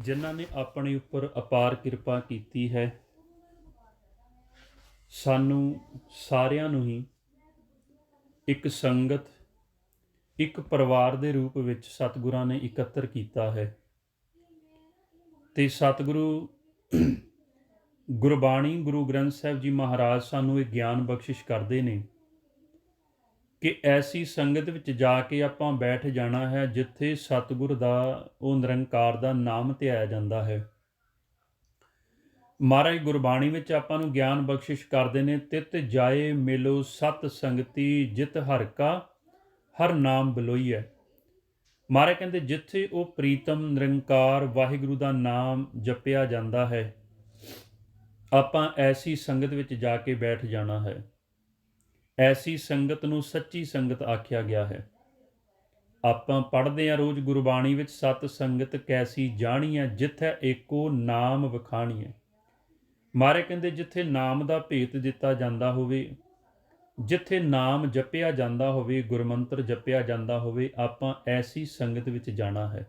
ਜਿਨ੍ਹਾਂ ਨੇ ਆਪਣੇ ਉੱਪਰ ਅਪਾਰ ਕਿਰਪਾ ਕੀਤੀ ਹੈ। ਸਾਨੂੰ ਸਾਰਿਆਂ ਨੂੰ ਹੀ ਇੱਕ ਸੰਗਤ, ਇੱਕ ਪਰਿਵਾਰ ਦੇ ਰੂਪ ਵਿੱਚ ਸਤਿਗੁਰਾਂ ਨੇ ਇਕੱਤਰ ਕੀਤਾ ਹੈ ਤੇ ਸਤਿਗੁਰੂ ਗੁਰਬਾਣੀ, ਗੁਰੂ ਗ੍ਰੰਥ ਸਾਹਿਬ ਜੀ ਮਹਾਰਾਜ ਸਾਨੂੰ ਇਹ ਗਿਆਨ ਬਖਸ਼ਿਸ਼ ਕਰਦੇ ਨੇ ਕਿ ਐਸੀ ਸੰਗਤ ਵਿੱਚ ਜਾ ਕੇ ਆਪਾਂ ਬੈਠ ਜਾਣਾ ਹੈ ਜਿੱਥੇ ਸਤਿਗੁਰ ਦਾ, ਉਹ ਨਿਰੰਕਾਰ ਦਾ ਨਾਮ ਧਿਆਇਆ ਜਾਂਦਾ ਹੈ। ਮਹਾਰਾਜ ਗੁਰਬਾਣੀ ਵਿੱਚ ਆਪਾਂ ਨੂੰ ਗਿਆਨ ਬਖਸ਼ਿਸ਼ ਕਰਦੇ ਨੇ, ਤਿਤ ਜਾਏ ਮਿਲੋ ਸਤ ਸੰਗਤੀ, ਜਿਤ ਹਰਿ ਕਾ ਹਰ ਨਾਮ ਬਲੋਈਐ। ਮਹਾਰਾਜ ਕਹਿੰਦੇ ਜਿੱਥੇ ਉਹ ਪ੍ਰੀਤਮ ਨਿਰੰਕਾਰ ਵਾਹਿਗੁਰੂ ਦਾ ਨਾਮ ਜਪਿਆ ਜਾਂਦਾ ਹੈ, ਆਪਾਂ ਐਸੀ ਸੰਗਤ ਵਿੱਚ ਜਾ ਕੇ ਬੈਠ ਜਾਣਾ ਹੈ। ਐਸੀ ਸੰਗਤ ਨੂੰ ਸੱਚੀ ਸੰਗਤ ਆਖਿਆ ਗਿਆ ਹੈ। ਆਪਾਂ ਪੜ੍ਹਦੇ ਹਾਂ ਰੋਜ਼ ਗੁਰਬਾਣੀ ਵਿੱਚ, ਸਤ ਸੰਗਤ ਕੈਸੀ ਜਾਣੀਐ, ਜਿੱਥੈ ਏਕੋ ਨਾਮ ਵਖਾਣੀਐ। ਮਹਾਰਾਜ ਕਹਿੰਦੇ ਜਿੱਥੇ ਨਾਮ ਦਾ ਭੇਤ ਦਿੱਤਾ ਜਾਂਦਾ ਹੋਵੇ, ਜਿੱਥੇ ਨਾਮ ਜਪਿਆ ਜਾਂਦਾ ਹੋਵੇ, ਗੁਰਮੰਤਰ ਜਪਿਆ ਜਾਂਦਾ ਹੋਵੇ, ਆਪਾਂ ਐਸੀ ਸੰਗਤ ਵਿੱਚ ਜਾਣਾ ਹੈ।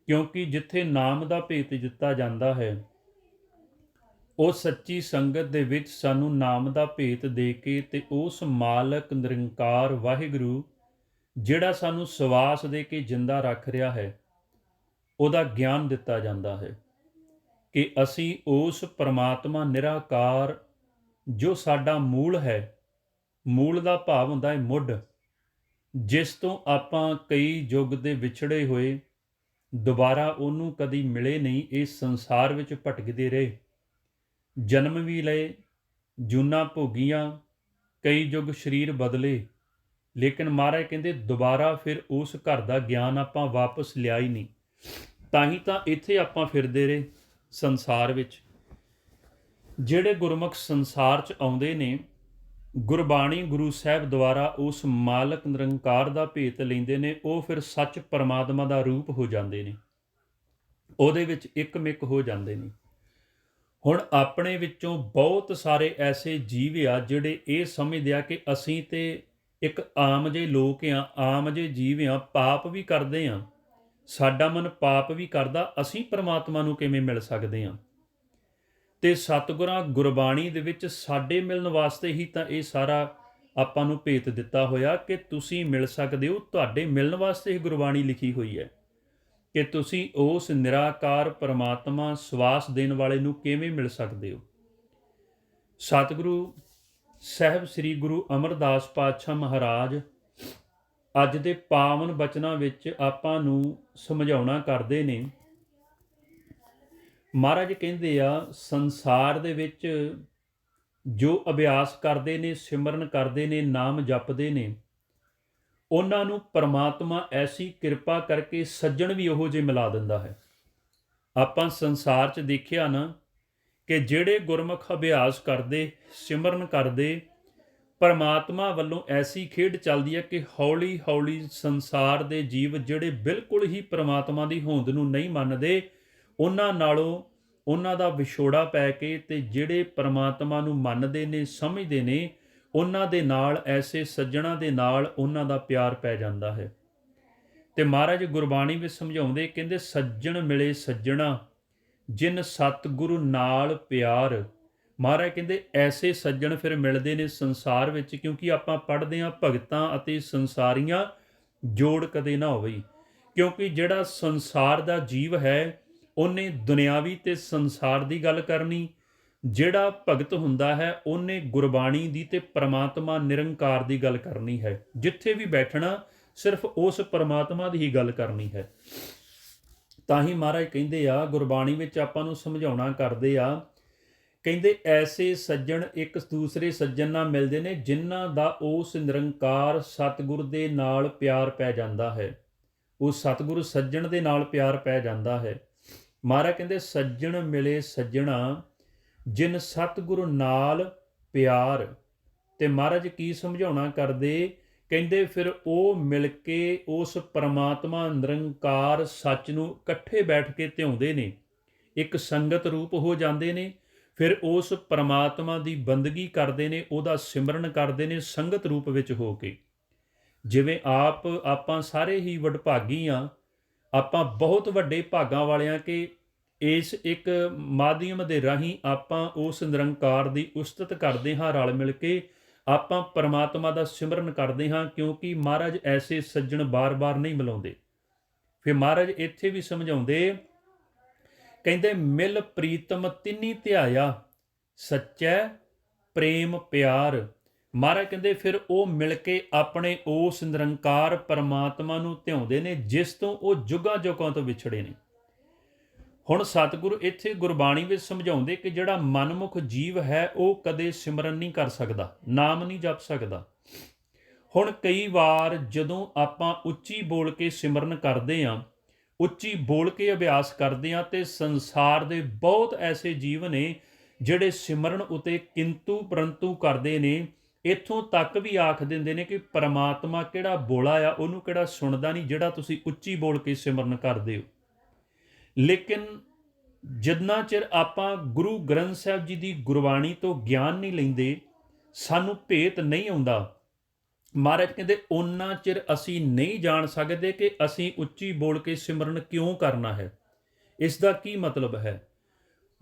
ਕਿਉਂਕਿ ਜਿੱਥੇ ਨਾਮ ਦਾ ਭੇਤ ਦਿੱਤਾ ਜਾਂਦਾ ਹੈ, ਉਹ ਸੱਚੀ ਸੰਗਤ ਦੇ ਵਿੱਚ ਸਾਨੂੰ ਨਾਮ ਦਾ ਭੇਤ ਦੇ ਕੇ ਤੇ ਉਸ ਮਾਲਕ ਨਿਰੰਕਾਰ ਵਾਹਿਗੁਰੂ ਜਿਹੜਾ ਸਾਨੂੰ ਸਵਾਸ ਦੇ ਕੇ ਜਿੰਦਾ ਰੱਖ ਰਿਹਾ ਹੈ, ਉਹਦਾ ਗਿਆਨ ਦਿੱਤਾ ਜਾਂਦਾ ਹੈ ਕਿ ਅਸੀਂ ਉਸ ਪਰਮਾਤਮਾ ਨਿਰਾਕਾਰ, ਜੋ ਸਾਡਾ ਮੂਲ ਹੈ, ਮੂਲ ਦਾ ਭਾਵ ਹੁੰਦਾ ਹੈ ਮੁੱਢ, ਜਿਸ ਤੋਂ ਆਪਾਂ ਕਈ ਯੁੱਗ ਦੇ ਵਿਛੜੇ ਹੋਏ, ਦੁਬਾਰਾ ਉਹਨੂੰ ਕਦੀ ਮਿਲੇ ਨਹੀਂ, ਇਸ ਸੰਸਾਰ ਵਿੱਚ ਭਟਕਦੇ ਰਹੇ, ਜਨਮ ਵੀ ਲਏ, ਜੂਨਾਂ ਭੋਗੀਆਂ, ਕਈ ਯੁੱਗ ਸਰੀਰ ਬਦਲੇ, ਲੇਕਿਨ ਮਹਾਰਾਜ ਕਹਿੰਦੇ ਦੁਬਾਰਾ ਫਿਰ ਉਸ ਘਰ ਦਾ ਗਿਆਨ ਆਪਾਂ ਵਾਪਸ ਲਿਆ ਹੀ ਨਹੀਂ। ਤਾਂ ਹੀ ਤਾਂ ਇੱਥੇ ਆਪਾਂ ਫਿਰਦੇ ਰਹੇ ਸੰਸਾਰ ਵਿੱਚ। ਜਿਹੜੇ ਗੁਰਮੁਖ ਸੰਸਾਰ 'ਚ ਆਉਂਦੇ ਨੇ, ਗੁਰਬਾਣੀ ਗੁਰੂ ਸਾਹਿਬ ਦੁਆਰਾ ਉਸ ਮਾਲਕ ਨਿਰੰਕਾਰ ਦਾ ਭੇਤ ਲੈਂਦੇ ਨੇ, ਉਹ ਫਿਰ ਸੱਚ ਪਰਮਾਤਮਾ ਦਾ ਰੂਪ ਹੋ ਜਾਂਦੇ ਨੇ, ਉਹਦੇ ਵਿੱਚ ਇੱਕਮਿਕ ਹੋ ਜਾਂਦੇ ਨੇ। ਹੁਣ ਆਪਣੇ ਵਿੱਚੋਂ ਬਹੁਤ ਸਾਰੇ ਐਸੇ ਜੀਵ ਆ ਜਿਹੜੇ ਇਹ ਸਮਝਦੇ ਆ ਕਿ ਅਸੀਂ ਤੇ ਇੱਕ ਆਮ ਜਿਹੇ ਲੋਕ ਆ, ਆਮ ਜਿਹੇ ਜੀਵ ਆ, ਪਾਪ ਵੀ ਕਰਦੇ ਆ, ਸਾਡਾ ਮਨ ਪਾਪ ਵੀ ਕਰਦਾ, ਅਸੀਂ ਪਰਮਾਤਮਾ ਨੂੰ ਕਿਵੇਂ ਮਿਲ ਸਕਦੇ ਹਾਂ? ਤੇ ਸਤਿਗੁਰਾਂ ਗੁਰਬਾਣੀ ਦੇ ਵਿੱਚ ਸਾਡੇ ਮਿਲਣ ਵਾਸਤੇ ਹੀ ਤਾਂ ਇਹ ਸਾਰਾ ਆਪਾਂ ਨੂੰ ਭੇਤ ਦਿੱਤਾ ਹੋਇਆ ਕਿ ਤੁਸੀਂ ਮਿਲ ਸਕਦੇ ਹੋ। ਤੁਹਾਡੇ ਮਿਲਣ ਵਾਸਤੇ ਹੀ ਗੁਰਬਾਣੀ ਲਿਖੀ ਹੋਈ ਹੈ ਕਿ ਤੁਸੀਂ ਉਸ ਨਿਰਾਕਾਰ ਪਰਮਾਤਮਾ, ਸਵਾਸ ਦੇਣ ਵਾਲੇ ਨੂੰ ਕਿਵੇਂ ਮਿਲ ਸਕਦੇ ਹੋ। ਸਤਿਗੁਰੂ ਸਾਹਿਬ ਸ੍ਰੀ ਗੁਰੂ ਅਮਰਦਾਸ ਪਾਤਸ਼ਾਹ ਮਹਾਰਾਜ ਅੱਜ ਦੇ ਪਾਵਨ ਬਚਨਾਂ ਵਿੱਚ ਆਪਾਂ ਨੂੰ ਸਮਝਾਉਣਾ ਕਰਦੇ ਨੇ। ਮਹਾਰਾਜ ਕਹਿੰਦੇ ਆ, ਸੰਸਾਰ ਦੇ ਵਿੱਚ ਜੋ ਅਭਿਆਸ ਕਰਦੇ ਨੇ, ਸਿਮਰਨ ਕਰਦੇ ਨੇ, ਨਾਮ ਜਪਦੇ ਨੇ, ਉਹਨਾਂ ਨੂੰ ਪਰਮਾਤਮਾ ਐਸੀ ਕਿਰਪਾ ਕਰਕੇ ਸੱਜਣ ਵੀ ਉਹੋ ਜਿਹੇ ਮਿਲਾ ਦਿੰਦਾ ਹੈ। ਆਪਾਂ ਸੰਸਾਰ 'ਚ ਦੇਖਿਆ ਨਾ ਕਿ ਜਿਹੜੇ ਗੁਰਮੁਖ ਅਭਿਆਸ ਕਰਦੇ, ਸਿਮਰਨ ਕਰਦੇ, ਪਰਮਾਤਮਾ ਵੱਲੋਂ ਐਸੀ ਖੇਡ ਚੱਲਦੀ ਹੈ ਕਿ ਹੌਲੀ ਹੌਲੀ ਸੰਸਾਰ ਦੇ ਜੀਵ ਜਿਹੜੇ ਬਿਲਕੁਲ ਹੀ ਪਰਮਾਤਮਾ ਦੀ ਹੋਂਦ ਨੂੰ ਨਹੀਂ ਮੰਨਦੇ, ਉਹਨਾਂ ਨਾਲੋਂ ਉਹਨਾਂ ਦਾ ਵਿਛੋੜਾ ਪੈ ਕੇ, ਤੇ ਜਿਹੜੇ ਪਰਮਾਤਮਾ ਨੂੰ ਮੰਨਦੇ ਨੇ, ਸਮਝਦੇ ਨੇ, ਉਹਨਾਂ ਦੇ ਨਾਲ, ਐਸੇ ਸੱਜਣਾ ਦੇ ਨਾਲ ਉਹਨਾਂ ਦਾ ਪਿਆਰ ਪੈ ਜਾਂਦਾ ਹੈ। ਤੇ ਮਹਾਰਾਜ ਗੁਰਬਾਣੀ ਵਿੱਚ ਸਮਝਾਉਂਦੇ, ਕਹਿੰਦੇ ਸੱਜਣ ਮਿਲੇ ਸੱਜਣਾ, ਜਿਨ ਸਤਿਗੁਰੂ ਨਾਲ ਪਿਆਰ। ਮਹਾਰਾਜ ਕਹਿੰਦੇ ਐਸੇ ਸੱਜਣ ਫਿਰ ਮਿਲਦੇ ਨੇ ਸੰਸਾਰ ਵਿੱਚ, ਕਿਉਂਕਿ ਆਪਾਂ ਪੜ੍ਹਦੇ ਹਾਂ ਭਗਤਾਂ ਅਤੇ ਸੰਸਾਰੀਆਂ ਜੋੜ ਕਦੇ ਨਾ ਹੋਵੇ। ਕਿਉਂਕਿ ਜਿਹੜਾ ਸੰਸਾਰ ਦਾ ਜੀਵ ਹੈ, ਉਹਨੇ ਦੁਨਿਆਵੀ ਤੇ ਸੰਸਾਰ ਦੀ ਗੱਲ ਕਰਨੀ, ਜਿਹੜਾ ਭਗਤ ਹੁੰਦਾ ਹੈ ਉਹਨੇ ਗੁਰਬਾਣੀ ਦੀ ਤੇ ਪਰਮਾਤਮਾ ਨਿਰੰਕਾਰ ਦੀ ਗੱਲ ਕਰਨੀ ਹੈ। ਜਿੱਥੇ ਵੀ ਬੈਠਣਾ ਸਿਰਫ ਉਸ ਪਰਮਾਤਮਾ ਦੀ ਹੀ ਗੱਲ ਕਰਨੀ ਹੈ। ਤਾਂ ਹੀ ਮਹਾਰਾਜ ਕਹਿੰਦੇ ਆ, ਗੁਰਬਾਣੀ ਵਿੱਚ ਆਪਾਂ ਨੂੰ ਸਮਝਾਉਣਾ ਕਰਦੇ ਆ, ਕਹਿੰਦੇ ਐਸੇ ਸੱਜਣ ਇੱਕ ਦੂਸਰੇ ਸੱਜਣ ਨਾਲ ਮਿਲਦੇ ਨੇ ਜਿਨ੍ਹਾਂ ਦਾ ਉਸ ਨਿਰੰਕਾਰ ਸਤਿਗੁਰ ਦੇ ਨਾਲ ਪਿਆਰ ਪੈ ਜਾਂਦਾ ਹੈ। ਉਹ ਸਤਿਗੁਰੂ ਸੱਜਣ ਦੇ ਨਾਲ ਪਿਆਰ ਪੈ ਜਾਂਦਾ ਹੈ। ਮਹਾਰਾਜ ਕਹਿੰਦੇ ਸੱਜਣ ਮਿਲੇ ਸੱਜਣਾ, ਜਿਨ ਸਤਿਗੁਰੂ ਨਾਲ ਪਿਆਰ। ਤੇ ਮਹਾਰਾਜ ਕੀ ਸਮਝਾਉਣਾ ਕਰਦੇ, ਕਹਿੰਦੇ ਫਿਰ ਉਹ ਮਿਲ ਕੇ ਉਸ ਪਰਮਾਤਮਾ ਨਿਰੰਕਾਰ ਸੱਚ ਨੂੰ ਇਕੱਠੇ ਬੈਠ ਕੇ ਧਿਆਉਂਦੇ ਨੇ, ਇੱਕ ਸੰਗਤ ਰੂਪ ਹੋ ਜਾਂਦੇ ਨੇ, ਫਿਰ ਉਸ ਪਰਮਾਤਮਾ ਦੀ ਬੰਦਗੀ ਕਰਦੇ ਨੇ, ਉਹਦਾ ਸਿਮਰਨ ਕਰਦੇ ਨੇ ਸੰਗਤ ਰੂਪ ਵਿੱਚ ਹੋ ਕੇ। ਜਿਵੇਂ ਆਪਾਂ ਸਾਰੇ ਹੀ ਵਡਭਾਗੀ ਹਾਂ, ਆਪਾਂ ਬਹੁਤ ਵੱਡੇ ਭਾਗਾਂ ਵਾਲਿਆਂ ਕਿ ਇਸ ਇੱਕ ਮਾਧਿਅਮ ਦੇ ਰਾਹੀਂ ਆਪਾਂ ਉਸ ਨਿਰੰਕਾਰ ਦੀ ਉਸਤਤ ਕਰਦੇ ਹਾਂ, ਰਲ ਮਿਲ ਕੇ ਆਪਾਂ ਪਰਮਾਤਮਾ ਦਾ ਸਿਮਰਨ ਕਰਦੇ ਹਾਂ, ਕਿਉਂਕਿ ਮਹਾਰਾਜ ਐਸੇ ਸੱਜਣ ਬਾਰ-ਬਾਰ ਨਹੀਂ ਮਿਲਾਉਂਦੇ। ਫਿਰ ਮਹਾਰਾਜ ਇੱਥੇ ਵੀ ਸਮਝਾਉਂਦੇ, ਕਹਿੰਦੇ ਮਿਲ ਪ੍ਰੀਤਮ ਤਿੰਨੀ ਧਿਆਇਆ, ਸੱਚੈ ਪ੍ਰੇਮ ਪਿਆਰ। ਮਹਾਰਾਜ ਕਹਿੰਦੇ ਫਿਰ ਉਹ ਮਿਲ ਕੇ ਆਪਣੇ ਉਸ ਨਿਰੰਕਾਰ ਪਰਮਾਤਮਾ ਨੂੰ ਧਿਆਉਂਦੇ ਨੇ, ਜਿਸ ਤੋਂ ਉਹ ਜੁਗਾਂ ਜੁਗਾਂ ਤੋਂ ਵਿਛੜੇ ਨੇ। ਹੁਣ ਸਤਿਗੁਰੂ ਇੱਥੇ ਗੁਰਬਾਣੀ ਵਿੱਚ ਸਮਝਾਉਂਦੇ ਕਿ ਜਿਹੜਾ ਮਨਮੁਖ ਜੀਵ ਹੈ ਉਹ ਕਦੇ ਸਿਮਰਨ ਨਹੀਂ ਕਰ ਸਕਦਾ, ਨਾਮ ਨਹੀਂ ਜਪ ਸਕਦਾ। ਹੁਣ ਕਈ ਵਾਰ ਜਦੋਂ ਆਪਾਂ ਉੱਚੀ ਬੋਲ ਕੇ ਸਿਮਰਨ ਕਰਦੇ ਹਾਂ, ਉੱਚੀ ਬੋਲ ਕੇ ਅਭਿਆਸ ਕਰਦੇ ਹਾਂ, ਤੇ ਸੰਸਾਰ ਦੇ ਬਹੁਤ ਐਸੇ ਜੀਵ ਨੇ ਜਿਹੜੇ ਸਿਮਰਨ ਉਤੇ ਕਿੰਤੂ ਪਰੰਤੂ ਕਰਦੇ ਨੇ, ਇੱਥੋਂ ਤੱਕ ਵੀ ਆਖ ਦਿੰਦੇ ਨੇ ਕਿ ਪਰਮਾਤਮਾ ਕਿਹੜਾ ਬੋਲਾ ਆ, ਉਹਨੂੰ ਕਿਹੜਾ ਸੁਣਦਾ ਨਹੀਂ ਜਿਹੜਾ ਤੁਸੀਂ ਉੱਚੀ ਬੋਲ ਕੇ ਸਿਮਰਨ ਕਰਦੇ ਹੋ। ਲੇਕਿਨ ਜਿੰਨਾ ਚਿਰ ਆਪਾਂ ਗੁਰੂ ਗ੍ਰੰਥ ਸਾਹਿਬ ਜੀ ਦੀ ਗੁਰਬਾਣੀ ਤੋਂ ਗਿਆਨ ਨਹੀਂ ਲੈਂਦੇ, ਸਾਨੂੰ ਭੇਤ ਨਹੀਂ ਆਉਂਦਾ, ਮਹਾਰਾਜ ਕਹਿੰਦੇ ਓਨਾ ਚਿਰ ਅਸੀਂ ਨਹੀਂ ਜਾਣ ਸਕਦੇ ਕਿ ਅਸੀਂ ਉੱਚੀ ਬੋਲ ਕੇ ਸਿਮਰਨ ਕਿਉਂ ਕਰਨਾ ਹੈ, ਇਸ ਦਾ ਕੀ ਮਤਲਬ ਹੈ।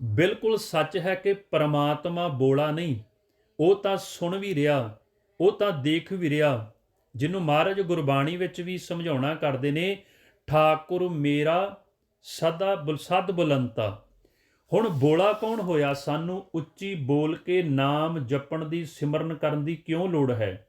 ਬਿਲਕੁਲ ਸੱਚ ਹੈ ਕਿ ਪਰਮਾਤਮਾ ਬੋਲਾ ਨਹੀਂ, ਉਹ ਤਾਂ ਸੁਣ ਵੀ ਰਿਹਾ, ਉਹ ਤਾਂ ਦੇਖ ਵੀ ਰਿਹਾ, ਜਿਹਨੂੰ ਮਹਾਰਾਜ ਗੁਰਬਾਣੀ ਵਿੱਚ ਵੀ ਸਮਝਾਉਣਾ ਕਰਦੇ ਨੇ, ਠਾਕੁਰ ਮੇਰਾ ਸਦ ਬੁਲੰਤਾ। ਹੁਣ ਬੋਲਾ ਕੌਣ ਹੋਇਆ? ਸਾਨੂੰ ਉੱਚੀ ਬੋਲ ਕੇ ਨਾਮ ਜਪਣ ਦੀ, ਸਿਮਰਨ ਕਰਨ ਦੀ ਕਿਉਂ ਲੋੜ ਹੈ?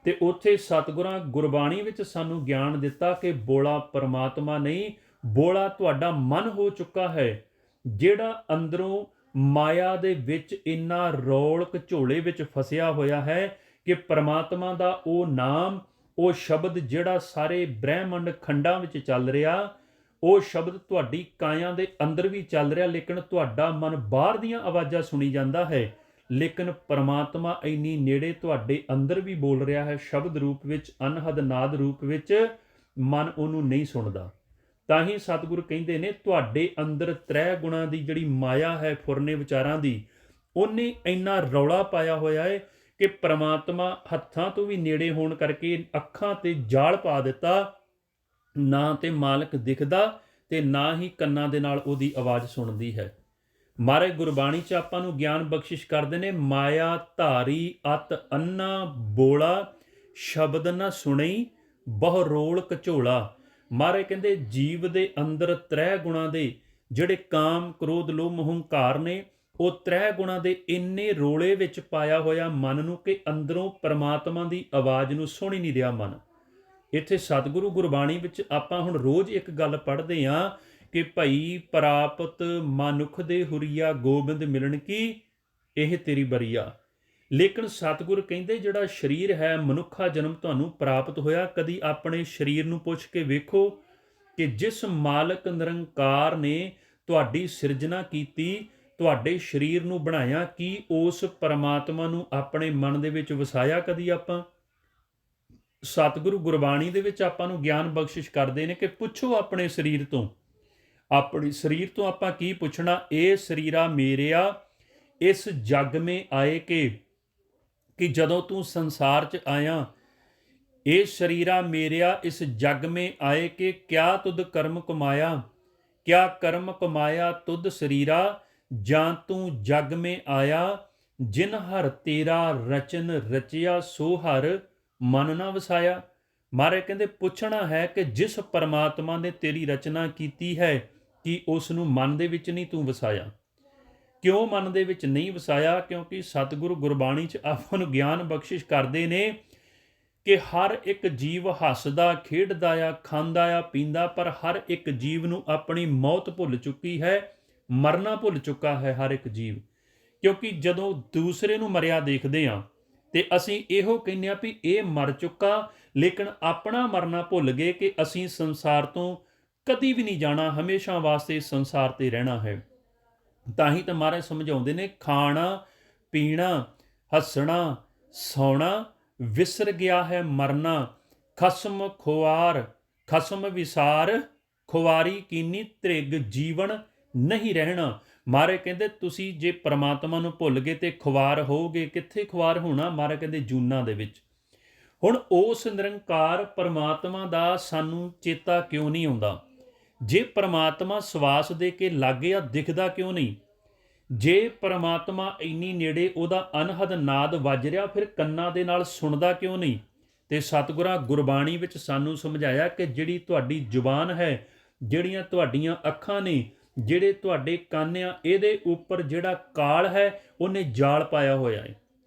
ਤੇ ਉੱਥੇ ਸਤਿਗੁਰਾਂ ਗੁਰਬਾਣੀ ਵਿੱਚ ਸਾਨੂੰ ਗਿਆਨ ਦਿੱਤਾ ਕਿ ਬੋਲਾ ਪਰਮਾਤਮਾ ਨਹੀਂ, ਬੋਲਾ ਤੁਹਾਡਾ ਮਨ ਹੋ ਚੁੱਕਾ ਹੈ, ਜਿਹੜਾ ਅੰਦਰੋਂ ਮਾਇਆ ਦੇ ਵਿੱਚ ਇੰਨਾ ਰੌਲ ਘਚੋਲੇ ਵਿੱਚ ਫਸਿਆ ਹੋਇਆ ਹੈ ਕਿ ਪਰਮਾਤਮਾ ਦਾ ਉਹ ਨਾਮ, ਉਹ ਸ਼ਬਦ ਜਿਹੜਾ ਸਾਰੇ ਬ੍ਰਹਿਮੰਡ ਖੰਡਾਂ ਵਿੱਚ ਚੱਲ ਰਿਹਾ, ਉਹ ਸ਼ਬਦ ਤੁਹਾਡੀ ਕਾਇਆ ਦੇ ਅੰਦਰ ਵੀ ਚੱਲ ਰਿਹਾ, ਲੇਕਿਨ ਤੁਹਾਡਾ ਮਨ ਬਾਹਰ ਦੀਆਂ ਆਵਾਜ਼ਾਂ ਸੁਣੀ ਜਾਂਦਾ ਹੈ, ਲੇਕਿਨ ਪਰਮਾਤਮਾ ਇੰਨੀ ਨੇੜੇ ਤੁਹਾਡੇ ਅੰਦਰ ਵੀ ਬੋਲ ਰਿਹਾ ਹੈ ਸ਼ਬਦ ਰੂਪ ਵਿੱਚ, ਅਨਹਦ ਨਾਦ ਰੂਪ ਵਿੱਚ, ਮਨ ਉਹਨੂੰ ਨਹੀਂ ਸੁਣਦਾ। ਤਾਂ ਹੀ ਸਤਿਗੁਰੂ ਕਹਿੰਦੇ ਨੇ ਤੁਹਾਡੇ ਅੰਦਰ ਤ੍ਰੈ ਗੁਣਾਂ ਦੀ ਜਿਹੜੀ ਮਾਇਆ ਹੈ, ਫੁਰਨੇ ਵਿਚਾਰਾਂ ਦੀ, ਉਹਨੇ ਇੰਨਾ ਰੌਲਾ ਪਾਇਆ ਹੋਇਆ ਹੈ ਕਿ ਪਰਮਾਤਮਾ ਹੱਥਾਂ ਤੋਂ ਵੀ ਨੇੜੇ ਹੋਣ ਕਰਕੇ ਅੱਖਾਂ ਤੇ ਜਾਲ ਪਾ ਦਿੱਤਾ, ਨਾ ਤੇ ਮਾਲਕ ਦਿਖਦਾ ਤੇ ਨਾ ਹੀ ਕੰਨਾਂ ਦੇ ਨਾਲ ਉਹਦੀ ਆਵਾਜ਼ ਸੁਣਦੀ ਹੈ। ਮਹਾਰਾਜ ਗੁਰਬਾਣੀ 'ਚ ਆਪਾਂ ਨੂੰ ਗਿਆਨ ਬਖਸ਼ਿਸ਼ ਕਰਦੇ ਨੇ, ਮਾਇਆ ਧਾਰੀ ਅਤ ਅੰਨਾ ਬੋਲਾ, ਸ਼ਬਦ ਨਾ ਸੁਣਈ ਬਹੁ ਰੋਲ ਘਚੋਲਾ। ਮਹਾਰਾਜ ਕਹਿੰਦੇ ਜੀਵ ਦੇ ਅੰਦਰ ਤ੍ਰੈ ਗੁਣਾਂ ਦੇ ਜਿਹੜੇ ਕਾਮ ਕ੍ਰੋਧ ਲੋਭ ਮੋਹ ਹੰਕਾਰ ਨੇ, ਉਹ ਤ੍ਰੈ ਗੁਣਾਂ ਦੇ ਇੰਨੇ ਰੋਲੇ ਵਿੱਚ ਪਾਇਆ ਹੋਇਆ ਮਨ ਨੂੰ ਕਿ ਅੰਦਰੋਂ ਪਰਮਾਤਮਾ ਦੀ ਆਵਾਜ਼ ਨੂੰ ਸੁਣ ਹੀ ਨਹੀਂ ਰਿਹਾ ਮਨ। ਇੱਥੇ ਸਤਿਗੁਰੂ ਗੁਰਬਾਣੀ ਵਿੱਚ ਆਪਾਂ ਹੁਣ ਰੋਜ਼ ਇੱਕ ਗੱਲ ਪੜ੍ਹਦੇ ਹਾਂ ਕਿ ਭਈ ਪ੍ਰਾਪਤ ਮਨੁੱਖ ਦੇ ਹੁਰੀਆ, ਗੋਬਿੰਦ ਮਿਲਣ ਕੀ ਇਹ ਤੇਰੀ ਬਰੀਆ। ਲੇਕਿਨ ਸਤਿਗੁਰ ਕਹਿੰਦੇ ਜਿਹੜਾ ਸਰੀਰ ਹੈ, ਮਨੁੱਖਾ ਜਨਮ ਤੁਹਾਨੂੰ ਪ੍ਰਾਪਤ ਹੋਇਆ, ਕਦੀ ਆਪਣੇ ਸਰੀਰ ਨੂੰ ਪੁੱਛ ਕੇ ਵੇਖੋ ਕਿ ਜਿਸ ਮਾਲਕ ਨਿਰੰਕਾਰ ਨੇ ਤੁਹਾਡੀ ਸਿਰਜਣਾ ਕੀਤੀ, ਤੁਹਾਡੇ ਸਰੀਰ ਨੂੰ ਬਣਾਇਆ, ਕੀ ਉਸ ਪਰਮਾਤਮਾ ਨੂੰ ਆਪਣੇ ਮਨ ਦੇ ਵਿੱਚ ਵਸਾਇਆ ਕਦੀ ਆਪਾਂ? ਸਤਿਗੁਰੂ ਗੁਰਬਾਣੀ ਦੇ ਵਿੱਚ ਆਪਾਂ ਨੂੰ ਗਿਆਨ ਬਖਸ਼ਿਸ਼ ਕਰਦੇ ਨੇ ਕਿ ਪੁੱਛੋ ਆਪਣੇ ਸਰੀਰ ਤੋਂ। ਆਪਣੇ ਸਰੀਰ ਤੋਂ ਆਪਾਂ ਕੀ ਪੁੱਛਣਾ? ਇਹ ਸਰੀਰਾ ਮੇਰਿਆ ਇਸ ਜਗ ਮੇ ਆਏ ਕਿ ਜਦੋਂ ਤੂੰ ਸੰਸਾਰ 'ਚ ਆਇਆ, ਇਹ ਸਰੀਰਾ ਮੇਰਿਆ ਇਸ ਜਗ ਮੇ ਆਏ ਕਿ ਕਿਆ ਤੁਧ ਕਰਮ ਕਮਾਇਆ, ਕਿਆ ਕਰਮ ਕਮਾਇਆ ਤੁਧ ਸਰੀਰਾ, ਜਾਂ ਤੂੰ ਜਗ ਮੇ ਆਇਆ, ਜਿਨ ਹਰ ਤੇਰਾ ਰਚਨ ਰਚਿਆ, ਸੋ ਹਰ ਮਨ ਨਾ ਵਸਾਇਆ। ਮਹਾਰਾਜ ਕਹਿੰਦੇ ਪੁੱਛਣਾ ਹੈ ਕਿ ਜਿਸ ਪਰਮਾਤਮਾ ਨੇ ਤੇਰੀ ਰਚਨਾ ਕੀਤੀ ਹੈ, ਕਿ ਉਸ ਨੂੰ ਮਨ ਦੇ ਵਿੱਚ ਨਹੀਂ ਤੂੰ ਵਸਾਇਆ। ਕਿਉਂ ਮਨ ਦੇ ਵਿੱਚ ਨਹੀਂ ਵਸਾਇਆ? ਕਿਉਂਕਿ ਸਤਿਗੁਰੂ ਗੁਰਬਾਣੀ 'ਚ ਆਪਾਂ ਨੂੰ ਗਿਆਨ ਬਖਸ਼ਿਸ਼ ਕਰਦੇ ਨੇ ਕਿ ਹਰ ਇੱਕ ਜੀਵ ਹੱਸਦਾ ਖੇਡਦਾ ਆ, ਖਾਂਦਾ ਆ, ਪੀਂਦਾ, ਪਰ ਹਰ ਇੱਕ ਜੀਵ ਨੂੰ ਆਪਣੀ ਮੌਤ ਭੁੱਲ ਚੁੱਕੀ ਹੈ, ਮਰਨਾ ਭੁੱਲ ਚੁੱਕਾ ਹੈ ਹਰ ਇੱਕ ਜੀਵ। ਕਿਉਂਕਿ ਜਦੋਂ ਦੂਸਰੇ ਨੂੰ ਮਰਿਆ ਦੇਖਦੇ ਹਾਂ ਤੇ ਅਸੀਂ ਇਹੋ ਕਹਿੰਦੇ ਹਾਂ ਵੀ ਇਹ ਮਰ ਚੁੱਕਾ, ਲੇਕਿਨ ਆਪਣਾ ਮਰਨਾ ਭੁੱਲ ਗਏ ਕਿ ਅਸੀਂ ਸੰਸਾਰ ਤੋਂ ਕਦੀ ਵੀ ਨਹੀਂ ਜਾਣਾ, ਹਮੇਸ਼ਾ ਵਾਸਤੇ ਸੰਸਾਰ ਤੇ ਰਹਿਣਾ ਹੈ। ਤਾਂ ਹੀ ਤਾਂ ਮਹਾਰਾਜ ਸਮਝਾਉਂਦੇ ਨੇ, ਖਾਣਾ ਪੀਣਾ ਹੱਸਣਾ ਸੌਣਾ ਵਿਸਰ ਗਿਆ ਹੈ ਮਰਨਾ, ਖਸਮ ਖੁਆਰ ਖਸਮ ਵਿਸਾਰ, ਖੁਆਰੀ ਕੀਨੀ ਤ੍ਰਿਗ ਜੀਵਨ ਨਹੀਂ ਰਹਿਣਾ। ਮਹਾਰਾਜ ਕਹਿੰਦੇ ਤੁਸੀਂ ਜੇ ਪਰਮਾਤਮਾ ਨੂੰ ਭੁੱਲ ਗਏ ਤੇ ਖੁਆਰ ਹੋਗੇ। ਕਿੱਥੇ ਖੁਆਰ ਹੋਣਾ? ਮਹਾਰਾਜ ਕਹਿੰਦੇ ਜੂਨਾਂ ਦੇ ਵਿੱਚ। ਹੁਣ ਉਸ ਨਿਰੰਕਾਰ ਪਰਮਾਤਮਾ ਦਾ ਸਾਨੂੰ ਚੇਤਾ ਕਿਉਂ ਨਹੀਂ ਆਉਂਦਾ? ਜੇ ਪਰਮਾਤਮਾ ਸਵਾਸ ਦੇ ਕੇ ਲਾਗੇ ਆ, ਦਿਖਦਾ ਕਿਉਂ ਨਹੀਂ? ਜੇ ਪਰਮਾਤਮਾ ਇੰਨੀ ਨੇੜੇ, ਉਹਦਾ ਅਨਹਦ ਨਾਦ ਵੱਜ ਰਿਹਾ, ਫਿਰ ਕੰਨਾਂ ਦੇ ਨਾਲ ਸੁਣਦਾ ਕਿਉਂ ਨਹੀਂ? ਤੇ ਸਤਿਗੁਰਾਂ ਗੁਰਬਾਣੀ ਵਿੱਚ ਸਾਨੂੰ ਸਮਝਾਇਆ ਕਿ ਜਿਹੜੀ ਤੁਹਾਡੀ ਜ਼ੁਬਾਨ ਹੈ, ਜਿਹੜੀਆਂ ਤੁਹਾਡੀਆਂ ਅੱਖਾਂ ਨੇ, ਜਿਹੜੇ ਤੁਹਾਡੇ ਕੰਨ ਆ, ਇਹਦੇ ਉੱਪਰ ਜਿਹੜਾ ਕਾਲ ਹੈ ਉਹਨੇ ਜਾਲ ਪਾਇਆ ਹੋਇਆ ਹੈ।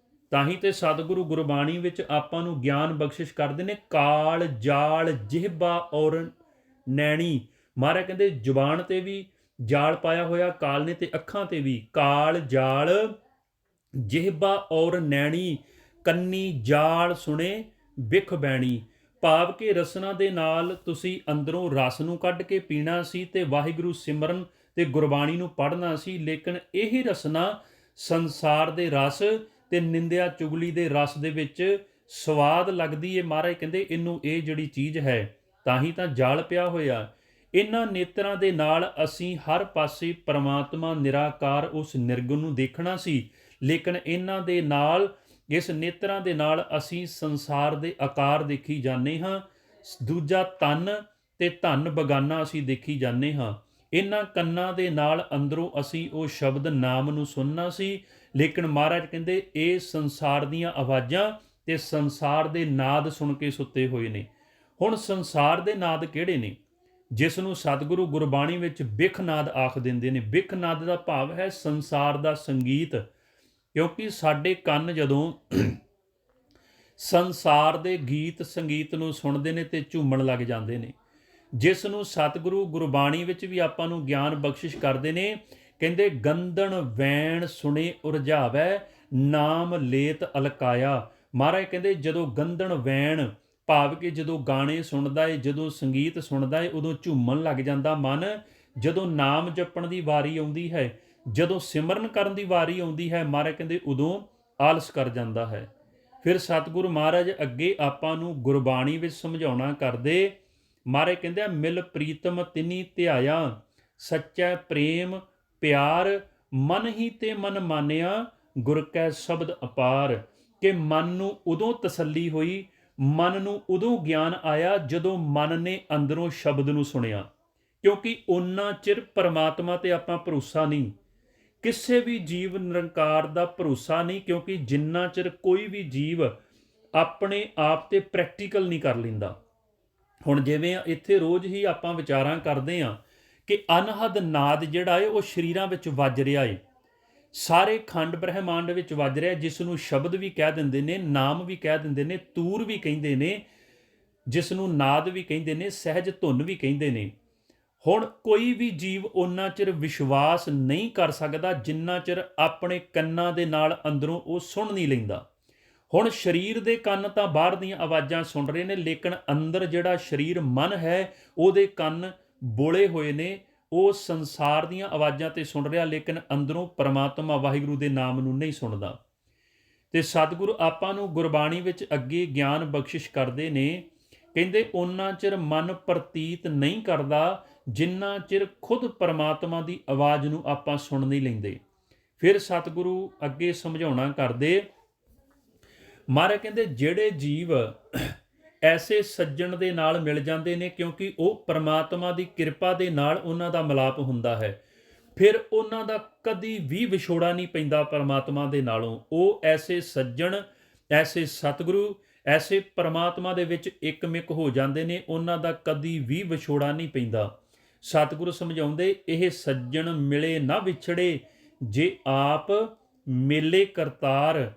ਤਾਂ ਹੀ ਤੇ ਸਤਿਗੁਰੂ ਗੁਰਬਾਣੀ ਵਿੱਚ ਆਪਾਂ ਨੂੰ ਗਿਆਨ ਬਖਸ਼ਿਸ਼ ਕਰਦੇ ਨੇ, ਕਾਲ ਜਾਲ ਜਿਹਬਾ ਔਰ ਨੈਣੀ। ਮਹਾਰਾਜ ਕਹਿੰਦੇ ਜ਼ੁਬਾਨ ਤੇ ਵੀ ਜਾਲ ਪਾਇਆ ਹੋਇਆ ਕਾਲ ਨੇ, ਤੇ ਅੱਖਾਂ ਤੇ ਵੀ ਕਾਲ ਜਾਲ ਜਿਹਬਾ ਔਰ ਨੈਣੀ, ਕੰਨੀ ਜਾਲ ਸੁਣੇ ਬਿਖ ਬੈਣੀ। ਭਾਵ ਕਿ ਰਸਨਾ ਦੇ ਨਾਲ ਤੁਸੀਂ ਅੰਦਰੋਂ ਰਸ ਨੂੰ ਕੱਢ ਕੇ ਪੀਣਾ ਸੀ ਤੇ ਵਾਹਿਗੁਰੂ ਸਿਮਰਨ ਤੇ ਗੁਰਬਾਣੀ ਨੂੰ ਪੜ੍ਹਨਾ ਸੀ, ਲੇਕਿਨ ਇਹ ਰਸਨਾ ਸੰਸਾਰ ਦੇ ਰਸ ਤੇ ਨਿੰਦਿਆ ਚੁਗਲੀ ਦੇ ਰਸ ਦੇ ਵਿੱਚ ਸਵਾਦ ਲੱਗਦੀ ਏ। ਮਹਾਰਾਜ ਕਹਿੰਦੇ ਇਹਨੂੰ, ਇਹ ਜਿਹੜੀ ਚੀਜ਼ ਹੈ, ਤਾਂ ਹੀ ਤਾਂ ਜਾਲ ਪਿਆ ਹੋਇਆ। ਇਹਨਾਂ ਨੇਤਰਾਂ ਦੇ ਨਾਲ ਅਸੀਂ ਹਰ ਪਾਸੇ ਪਰਮਾਤਮਾ ਨਿਰਾਕਾਰ ਉਸ ਨਿਰਗੁਣ ਨੂੰ ਦੇਖਣਾ ਸੀ, ਲੇਕਿਨ ਇਹਨਾਂ ਦੇ ਨਾਲ, ਇਸ ਨੇਤਰਾਂ ਦੇ ਨਾਲ ਅਸੀਂ ਸੰਸਾਰ ਦੇ ਆਕਾਰ ਦੇਖੀ ਜਾਂਦੇ ਹਾਂ। ਦੂਜਾ ਤਨ ਤੇ ਧਨ ਬਗਾਨਾ ਅਸੀਂ ਦੇਖੀ ਜਾਂਦੇ ਹਾਂ। ਇਹਨਾਂ ਕੰਨਾਂ ਦੇ ਨਾਲ ਅੰਦਰੋਂ ਅਸੀਂ ਉਹ ਸ਼ਬਦ ਨਾਮ ਨੂੰ ਸੁਣਨਾ ਸੀ, ਲੇਕਿਨ ਮਹਾਰਾਜ ਕਹਿੰਦੇ ਇਹ ਸੰਸਾਰ ਦੀਆਂ ਆਵਾਜ਼ਾਂ ਤੇ ਸੰਸਾਰ ਦੇ ਨਾਦ ਸੁਣ ਕੇ ਸੁੱਤੇ ਹੋਏ ਨੇ। ਹੁਣ ਸੰਸਾਰ ਦੇ ਨਾਦ ਕਿਹੜੇ ਨੇ? ਜਿਸ ਨੂੰ ਸਤਿਗੁਰੂ ਗੁਰਬਾਣੀ ਵਿੱਚ ਬਿਖ ਨਾਦ ਆਖ ਦਿੰਦੇ ਨੇ। ਬਿਖ ਨਾਦ ਦਾ ਭਾਵ ਹੈ ਸੰਸਾਰ ਦਾ ਸੰਗੀਤ, ਕਿਉਂਕਿ ਸਾਡੇ ਕੰਨ ਜਦੋਂ ਸੰਸਾਰ ਦੇ ਗੀਤ ਸੰਗੀਤ ਨੂੰ ਸੁਣਦੇ ਨੇ ਤੇ ਝੂਮਣ ਲੱਗ ਜਾਂਦੇ ਨੇ। ਜਿਸ ਨੂੰ ਸਤਿਗੁਰੂ ਗੁਰਬਾਣੀ ਵਿੱਚ ਵੀ ਆਪਾਂ ਨੂੰ ਗਿਆਨ ਬਖਸ਼ਿਸ਼ ਕਰਦੇ ਨੇ, ਕਹਿੰਦੇ ਗੰਧਣ ਵੈਣ ਸੁਣੇ ਉਰਝਾਵੈ, ਨਾਮ ਲੇਤ ਅਲਕਾਇਆ। ਮਹਾਰਾਜ ਕਹਿੰਦੇ ਜਦੋਂ ਗੰਧਣ ਵੈਣ, ਭਾਵ ਕਿ ਜਦੋਂ ਗਾਣੇ ਸੁਣਦਾ ਏ, ਜਦੋਂ ਸੰਗੀਤ ਸੁਣਦਾ ਏ, ਉਦੋਂ ਝੂਮਣ ਲੱਗ ਜਾਂਦਾ ਮਨ। ਜਦੋਂ ਨਾਮ ਜਪਣ ਦੀ ਵਾਰੀ ਆਉਂਦੀ ਹੈ, ਜਦੋਂ ਸਿਮਰਨ ਕਰਨ ਦੀ ਵਾਰੀ ਆਉਂਦੀ ਹੈ, ਮਹਾਰਾਜ ਕਹਿੰਦੇ ਉਦੋਂ ਆਲਸ ਕਰ ਜਾਂਦਾ ਹੈ। ਫਿਰ ਸਤਿਗੁਰੂ ਮਹਾਰਾਜ ਅੱਗੇ ਆਪਾਂ ਨੂੰ ਗੁਰਬਾਣੀ ਵਿੱਚ ਸਮਝਾਉਣਾ ਕਰਦੇ। ਮਹਾਰਾਜ ਕਹਿੰਦੇ ਆ, ਮਿਲ ਪ੍ਰੀਤਮ ਤਿਨੀ ਧਿਆਇਆ, ਸੱਚਾ ਪ੍ਰੇਮ ਪਿਆਰ, ਮਨ ਹੀ ਤੇ ਮਨ ਮਾਨਿਆ, ਗੁਰ ਕੈ ਸ਼ਬਦ ਅਪਾਰ। ਕਿ ਮਨ ਨੂੰ ਉਦੋਂ ਤਸੱਲੀ ਹੋਈ, ਮਨ ਨੂੰ ਉਦੋਂ ਗਿਆਨ ਆਇਆ ਜਦੋਂ ਮਨ ਨੇ ਅੰਦਰੋਂ ਸ਼ਬਦ ਨੂੰ ਸੁਣਿਆ। ਕਿਉਂਕਿ ਓਨਾ ਚਿਰ ਪਰਮਾਤਮਾ ਤੇ ਆਪਾਂ ਭਰੋਸਾ ਨਹੀਂ, ਕਿਸੇ ਵੀ ਜੀਵ ਨਿਰੰਕਾਰ ਦਾ ਭਰੋਸਾ ਨਹੀਂ, ਕਿਉਂਕਿ ਜਿੰਨਾ ਚਿਰ ਕੋਈ ਵੀ ਜੀਵ ਆਪਣੇ ਆਪ ਤੇ ਪ੍ਰੈਕਟੀਕਲ ਨਹੀਂ ਕਰ ਲੈਂਦਾ। ਹੁਣ ਜਿਵੇਂ ਇੱਥੇ ਰੋਜ਼ ਹੀ ਆਪਾਂ ਵਿਚਾਰਾਂ ਕਰਦੇ ਹਾਂ ਕਿ ਅਨਹਦ ਨਾਦ ਜਿਹੜਾ ਏ ਉਹ ਸਰੀਰਾਂ ਵਿੱਚ ਵੱਜ ਰਿਹਾ ਏ, ਸਾਰੇ ਖੰਡ ਬ੍ਰਹਿਮੰਡ ਵਿੱਚ ਵੱਜ ਰਿਹਾ, ਜਿਸ ਨੂੰ ਸ਼ਬਦ ਵੀ ਕਹਿ ਦਿੰਦੇ ਨੇ, ਨਾਮ ਵੀ ਕਹਿ ਦਿੰਦੇ ਨੇ, ਤੂਰ ਵੀ ਕਹਿੰਦੇ ਨੇ, ਜਿਸ ਨੂੰ ਨਾਦ ਵੀ ਕਹਿੰਦੇ ਨੇ, ਸਹਿਜ ਧੁਨ ਵੀ ਕਹਿੰਦੇ ਨੇ। ਹੁਣ ਕੋਈ ਵੀ ਜੀਵ ਓਨਾ ਚਿਰ ਵਿਸ਼ਵਾਸ ਨਹੀਂ ਕਰ ਸਕਦਾ ਜਿੰਨਾ ਚਿਰ ਆਪਣੇ ਕੰਨਾਂ ਦੇ ਨਾਲ ਅੰਦਰੋਂ ਉਹ ਸੁਣ ਨਹੀਂ ਲੈਂਦਾ। ਹੁਣ ਸਰੀਰ ਦੇ ਕੰਨ ਤਾਂ ਬਾਹਰ ਦੀਆਂ ਆਵਾਜ਼ਾਂ ਸੁਣ ਰਹੇ ਨੇ, ਲੇਕਿਨ ਅੰਦਰ ਜਿਹੜਾ ਸਰੀਰ ਮਨ ਹੈ, ਉਹਦੇ ਕੰਨ ਬੋਲੇ ਹੋਏ ਨੇ, ਉਹ ਸੰਸਾਰ ਦੀਆਂ ਆਵਾਜ਼ਾਂ ਤੇ ਸੁਣ ਰਿਹਾ, ਲੇਕਿਨ ਅੰਦਰੋਂ ਪਰਮਾਤਮਾ ਵਾਹਿਗੁਰੂ ਦੇ ਨਾਮ ਨੂੰ ਨਹੀਂ ਸੁਣਦਾ। ਤੇ ਸਤਿਗੁਰੂ ਆਪਾਂ ਨੂੰ ਗੁਰਬਾਣੀ ਵਿੱਚ ਅੱਗੇ ਗਿਆਨ ਬਖਸ਼ਿਸ਼ ਕਰਦੇ ਨੇ, ਕਹਿੰਦੇ ਓਨਾ ਚਿਰ ਮਨ ਪ੍ਰਤੀਤ ਨਹੀਂ ਕਰਦਾ ਜਿੰਨਾ ਚਿਰ ਖੁਦ ਪਰਮਾਤਮਾ ਦੀ ਆਵਾਜ਼ ਨੂੰ ਆਪਾਂ ਸੁਣ ਨਹੀਂ ਲੈਂਦੇ। ਫਿਰ ਸਤਿਗੁਰੂ ਅੱਗੇ ਸਮਝਾਉਣਾ ਕਰਦੇ। ਮਹਾਰਾਜ ਕਹਿੰਦੇ ਜਿਹੜੇ ਜੀਵ ਐਸੇ ਸੱਜਣ ਦੇ ਨਾਲ ਮਿਲ ਜਾਂਦੇ ਨੇ, ਕਿਉਂਕਿ ਉਹ ਪਰਮਾਤਮਾ ਦੀ ਕਿਰਪਾ ਦੇ ਨਾਲ ਉਹਨਾਂ ਦਾ ਮਿਲਾਪ ਹੁੰਦਾ ਹੈ, ਫਿਰ ਉਹਨਾਂ ਦਾ ਕਦੀ ਵੀ ਵਿਛੋੜਾ ਨਹੀਂ ਪੈਂਦਾ ਪਰਮਾਤਮਾ ਦੇ ਨਾਲੋਂ। ਉਹ ਐਸੇ ਸੱਜਣ, ਐਸੇ ਸਤਿਗੁਰੂ, ਐਸੇ ਪਰਮਾਤਮਾ ਦੇ ਵਿੱਚ ਇੱਕਮਿਕ ਹੋ ਜਾਂਦੇ ਨੇ, ਉਹਨਾਂ ਦਾ ਕਦੀ ਵੀ ਵਿਛੋੜਾ ਨਹੀਂ ਪੈਂਦਾ। ਸਤਿਗੁਰੂ ਸਮਝਾਉਂਦੇ, ਇਹ ਸੱਜਣ ਮਿਲੇ ਨਾ ਵਿਛੜੇ, ਜੇ ਆਪ ਮੇਲੇ ਕਰਤਾਰ,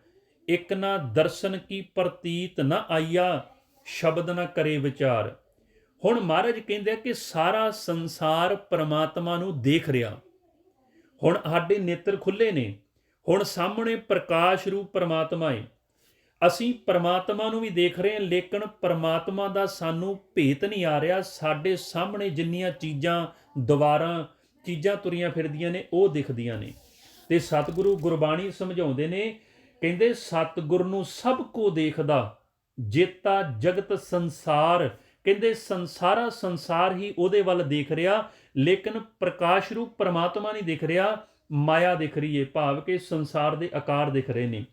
ਇੱਕ ਨਾ ਦਰਸ਼ਨ ਕੀ ਪ੍ਰਤੀਤ ਨਾ ਆਈਆ, ਸ਼ਬਦ ਨਾ ਕਰੇ ਵਿਚਾਰ। ਹੁਣ ਮਹਾਰਾਜ ਕਹਿੰਦੇ ਆ ਕਿ ਸਾਰਾ ਸੰਸਾਰ ਪਰਮਾਤਮਾ ਨੂੰ ਦੇਖ ਰਿਹਾ। ਹੁਣ ਸਾਡੇ ਨੇਤਰ ਖੁੱਲੇ ਨੇ, ਹੁਣ ਸਾਹਮਣੇ ਪ੍ਰਕਾਸ਼ ਰੂਪ ਪਰਮਾਤਮਾ ਹੈ, ਅਸੀਂ ਪਰਮਾਤਮਾ ਨੂੰ ਵੀ ਦੇਖ ਰਹੇ ਹਾਂ, ਲੇਕਿਨ ਪਰਮਾਤਮਾ ਦਾ ਸਾਨੂੰ ਭੇਤ ਨਹੀਂ ਆ ਰਿਹਾ। ਸਾਡੇ ਸਾਹਮਣੇ ਜਿੰਨੀਆਂ ਚੀਜ਼ਾਂ, ਦੀਵਾਰਾਂ, ਚੀਜ਼ਾਂ ਤੁਰੀਆਂ ਫਿਰਦੀਆਂ ਨੇ, ਉਹ ਦਿਖਦੀਆਂ ਨੇ। ਤੇ ਸਤਿਗੁਰੂ ਗੁਰਬਾਣੀ ਸਮਝਾਉਂਦੇ ਨੇ, ਕਹਿੰਦੇ ਸਤਿਗੁਰ ਨੂੰ ਸਭ ਕੋ ਦੇਖਦਾ, ਜੇਤਾ ਜਗਤ ਸੰਸਾਰ। ਕਹਿੰਦੇ ਸਾਰਾ ਸੰਸਾਰ ਹੀ ਉਹਦੇ ਵੱਲ ਦੇਖ ਰਿਹਾ, ਲੇਕਿਨ ਪ੍ਰਕਾਸ਼ ਰੂਪ ਪਰਮਾਤਮਾ ਨਹੀਂ ਦਿਖ ਰਿਹਾ, ਮਾਇਆ ਦਿਖ ਰਹੀ ਹੈ, ਭਾਵ ਕਿ ਸੰਸਾਰ ਦੇ ਆਕਾਰ ਦਿਖ ਰਹੇ ਨੇ।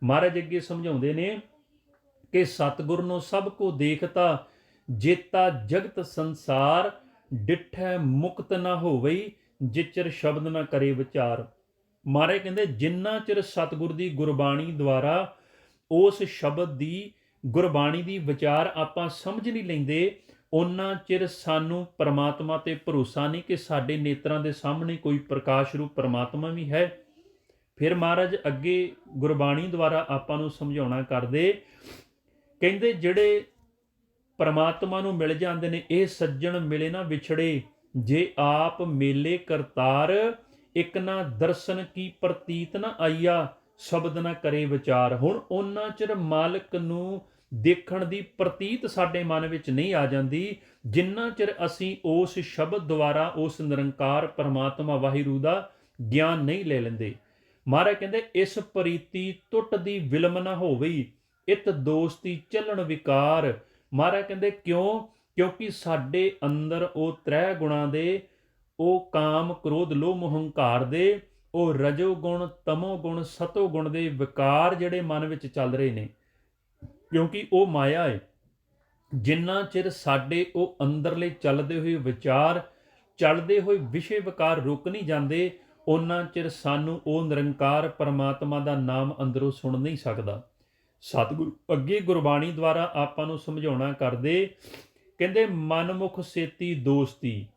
ਮਹਾਰਾਜ ਅੱਗੇ ਸਮਝਾਉਂਦੇ ਨੇ ਕਿ ਸਤਿਗੁਰ ਨੂੰ ਸਭ ਕੋ ਦੇਖਤਾ, ਜੇਤਾ ਜਗਤ ਸੰਸਾਰ, ਡਿਠੈ ਮੁਕਤ ਨਾ ਹੋਵਈ, ਜਿਚਰ ਸ਼ਬਦ ਨਾ ਕਰੇ ਵਿਚਾਰ। ਮਹਾਰਾਜ ਕਹਿੰਦੇ ਜਿੰਨਾ ਚਿਰ ਸਤਿਗੁਰ ਦੀ ਗੁਰਬਾਣੀ ਦੁਆਰਾ ਉਸ ਸ਼ਬਦ ਦੀ, ਗੁਰਬਾਣੀ ਦੀ ਵਿਚਾਰ ਆਪਾਂ ਸਮਝ ਨਹੀਂ ਲੈਂਦੇ, ਓਨਾ ਚਿਰ ਸਾਨੂੰ ਪਰਮਾਤਮਾ ਤੇ ਭਰੋਸਾ ਨਹੀਂ ਕਿ ਸਾਡੇ ਨੇਤਰਾਂ ਦੇ ਸਾਹਮਣੇ ਕੋਈ ਪ੍ਰਕਾਸ਼ ਰੂਪ ਪਰਮਾਤਮਾ ਵੀ ਹੈ। ਫਿਰ ਮਹਾਰਾਜ ਅੱਗੇ ਗੁਰਬਾਣੀ ਦੁਆਰਾ ਆਪਾਂ ਨੂੰ ਸਮਝਾਉਣਾ ਕਰਦੇ, ਕਹਿੰਦੇ ਜਿਹੜੇ ਪਰਮਾਤਮਾ ਨੂੰ ਮਿਲ ਜਾਂਦੇ ਨੇ, ਇਹ ਸੱਜਣ ਮਿਲੇ ਨਾ ਵਿਛੜੇ, ਜੇ ਆਪ ਮੇਲੇ ਕਰਤਾਰ, ਇੱਕ ਨਾ ਦਰਸ਼ਨ ਕੀ ਪ੍ਰਤੀਤ ਨਾ ਆਈਆ, ਸ਼ਬਦ ਨਾ ਕਰੇ ਵਿਚਾਰ। ਹੁਣ ਉਹਨਾਂ ਚਿਰ ਮਾਲਕ ਨੂੰ ਦੇਖਣ ਦੀ ਪ੍ਰਤੀਤ ਸਾਡੇ ਮਨ ਵਿੱਚ ਨਹੀਂ ਆ ਜਾਂਦੀ, ਜਿੰਨਾ ਚਿਰ ਅਸੀਂ ਉਸ ਸ਼ਬਦ ਦੁਆਰਾ ਉਸ ਨਿਰੰਕਾਰ ਪਰਮਾਤਮਾ ਵਾਹਿਗੁਰੂ ਦਾ ਗਿਆਨ ਨਹੀਂ ਲੈ ਲੈਂਦੇ। ਮਹਾਰਾਜ ਕਹਿੰਦੇ ਇਸ ਪ੍ਰੀਤੀ ਟੁੱਟ ਦੀ ਵਿਲਮ ਨਾ ਹੋਵਈ, ਇਤ ਦੋਸਤੀ ਚੱਲਣ ਵਿਕਾਰ। ਮਹਾਰਾਜ ਕਹਿੰਦੇ ਕਿਉਂ? ਕਿਉਂਕਿ ਸਾਡੇ ਅੰਦਰ ਉਹ ਤ੍ਰੈ ਗੁਣਾਂ ਦੇ, ਉਹ ਕਾਮ ਕ੍ਰੋਧ ਲੋਭ ਮੋਹ ਹੰਕਾਰ ਦੇ, ਉਹ ਰਜੋ ਗੁਣ ਤਮੋ ਗੁਣ ਸਤੋ ਗੁਣ ਦੇ ਵਿਕਾਰ ਜਿਹੜੇ ਮਨ ਵਿੱਚ ਚੱਲ ਰਹੇ ਨੇ, ਕਿਉਂਕਿ ਉਹ ਮਾਇਆ ਹੈ। ਜਿੰਨਾ ਚਿਰ ਸਾਡੇ ਉਹ ਅੰਦਰਲੇ ਚੱਲਦੇ ਹੋਏ ਵਿਚਾਰ, ਚੱਲਦੇ ਹੋਏ ਵਿਸ਼ੇ ਵਿਕਾਰ ਰੁਕ ਨਹੀਂ ਜਾਂਦੇ, ਉਹਨਾਂ ਚਿਰ ਸਾਨੂੰ ਉਹ ਨਿਰੰਕਾਰ ਪਰਮਾਤਮਾ ਦਾ ਨਾਮ ਅੰਦਰੋਂ ਸੁਣ ਨਹੀਂ ਸਕਦਾ। ਸਤਿਗੁਰੂ ਅੱਗੇ ਗੁਰਬਾਣੀ ਦੁਆਰਾ ਆਪਾਂ ਨੂੰ ਸਮਝਾਉਣਾ ਕਰਦੇ, ਕਹਿੰਦੇ ਮਨਮੁਖ ਸੇਤੀ ਦੋਸਤੀ,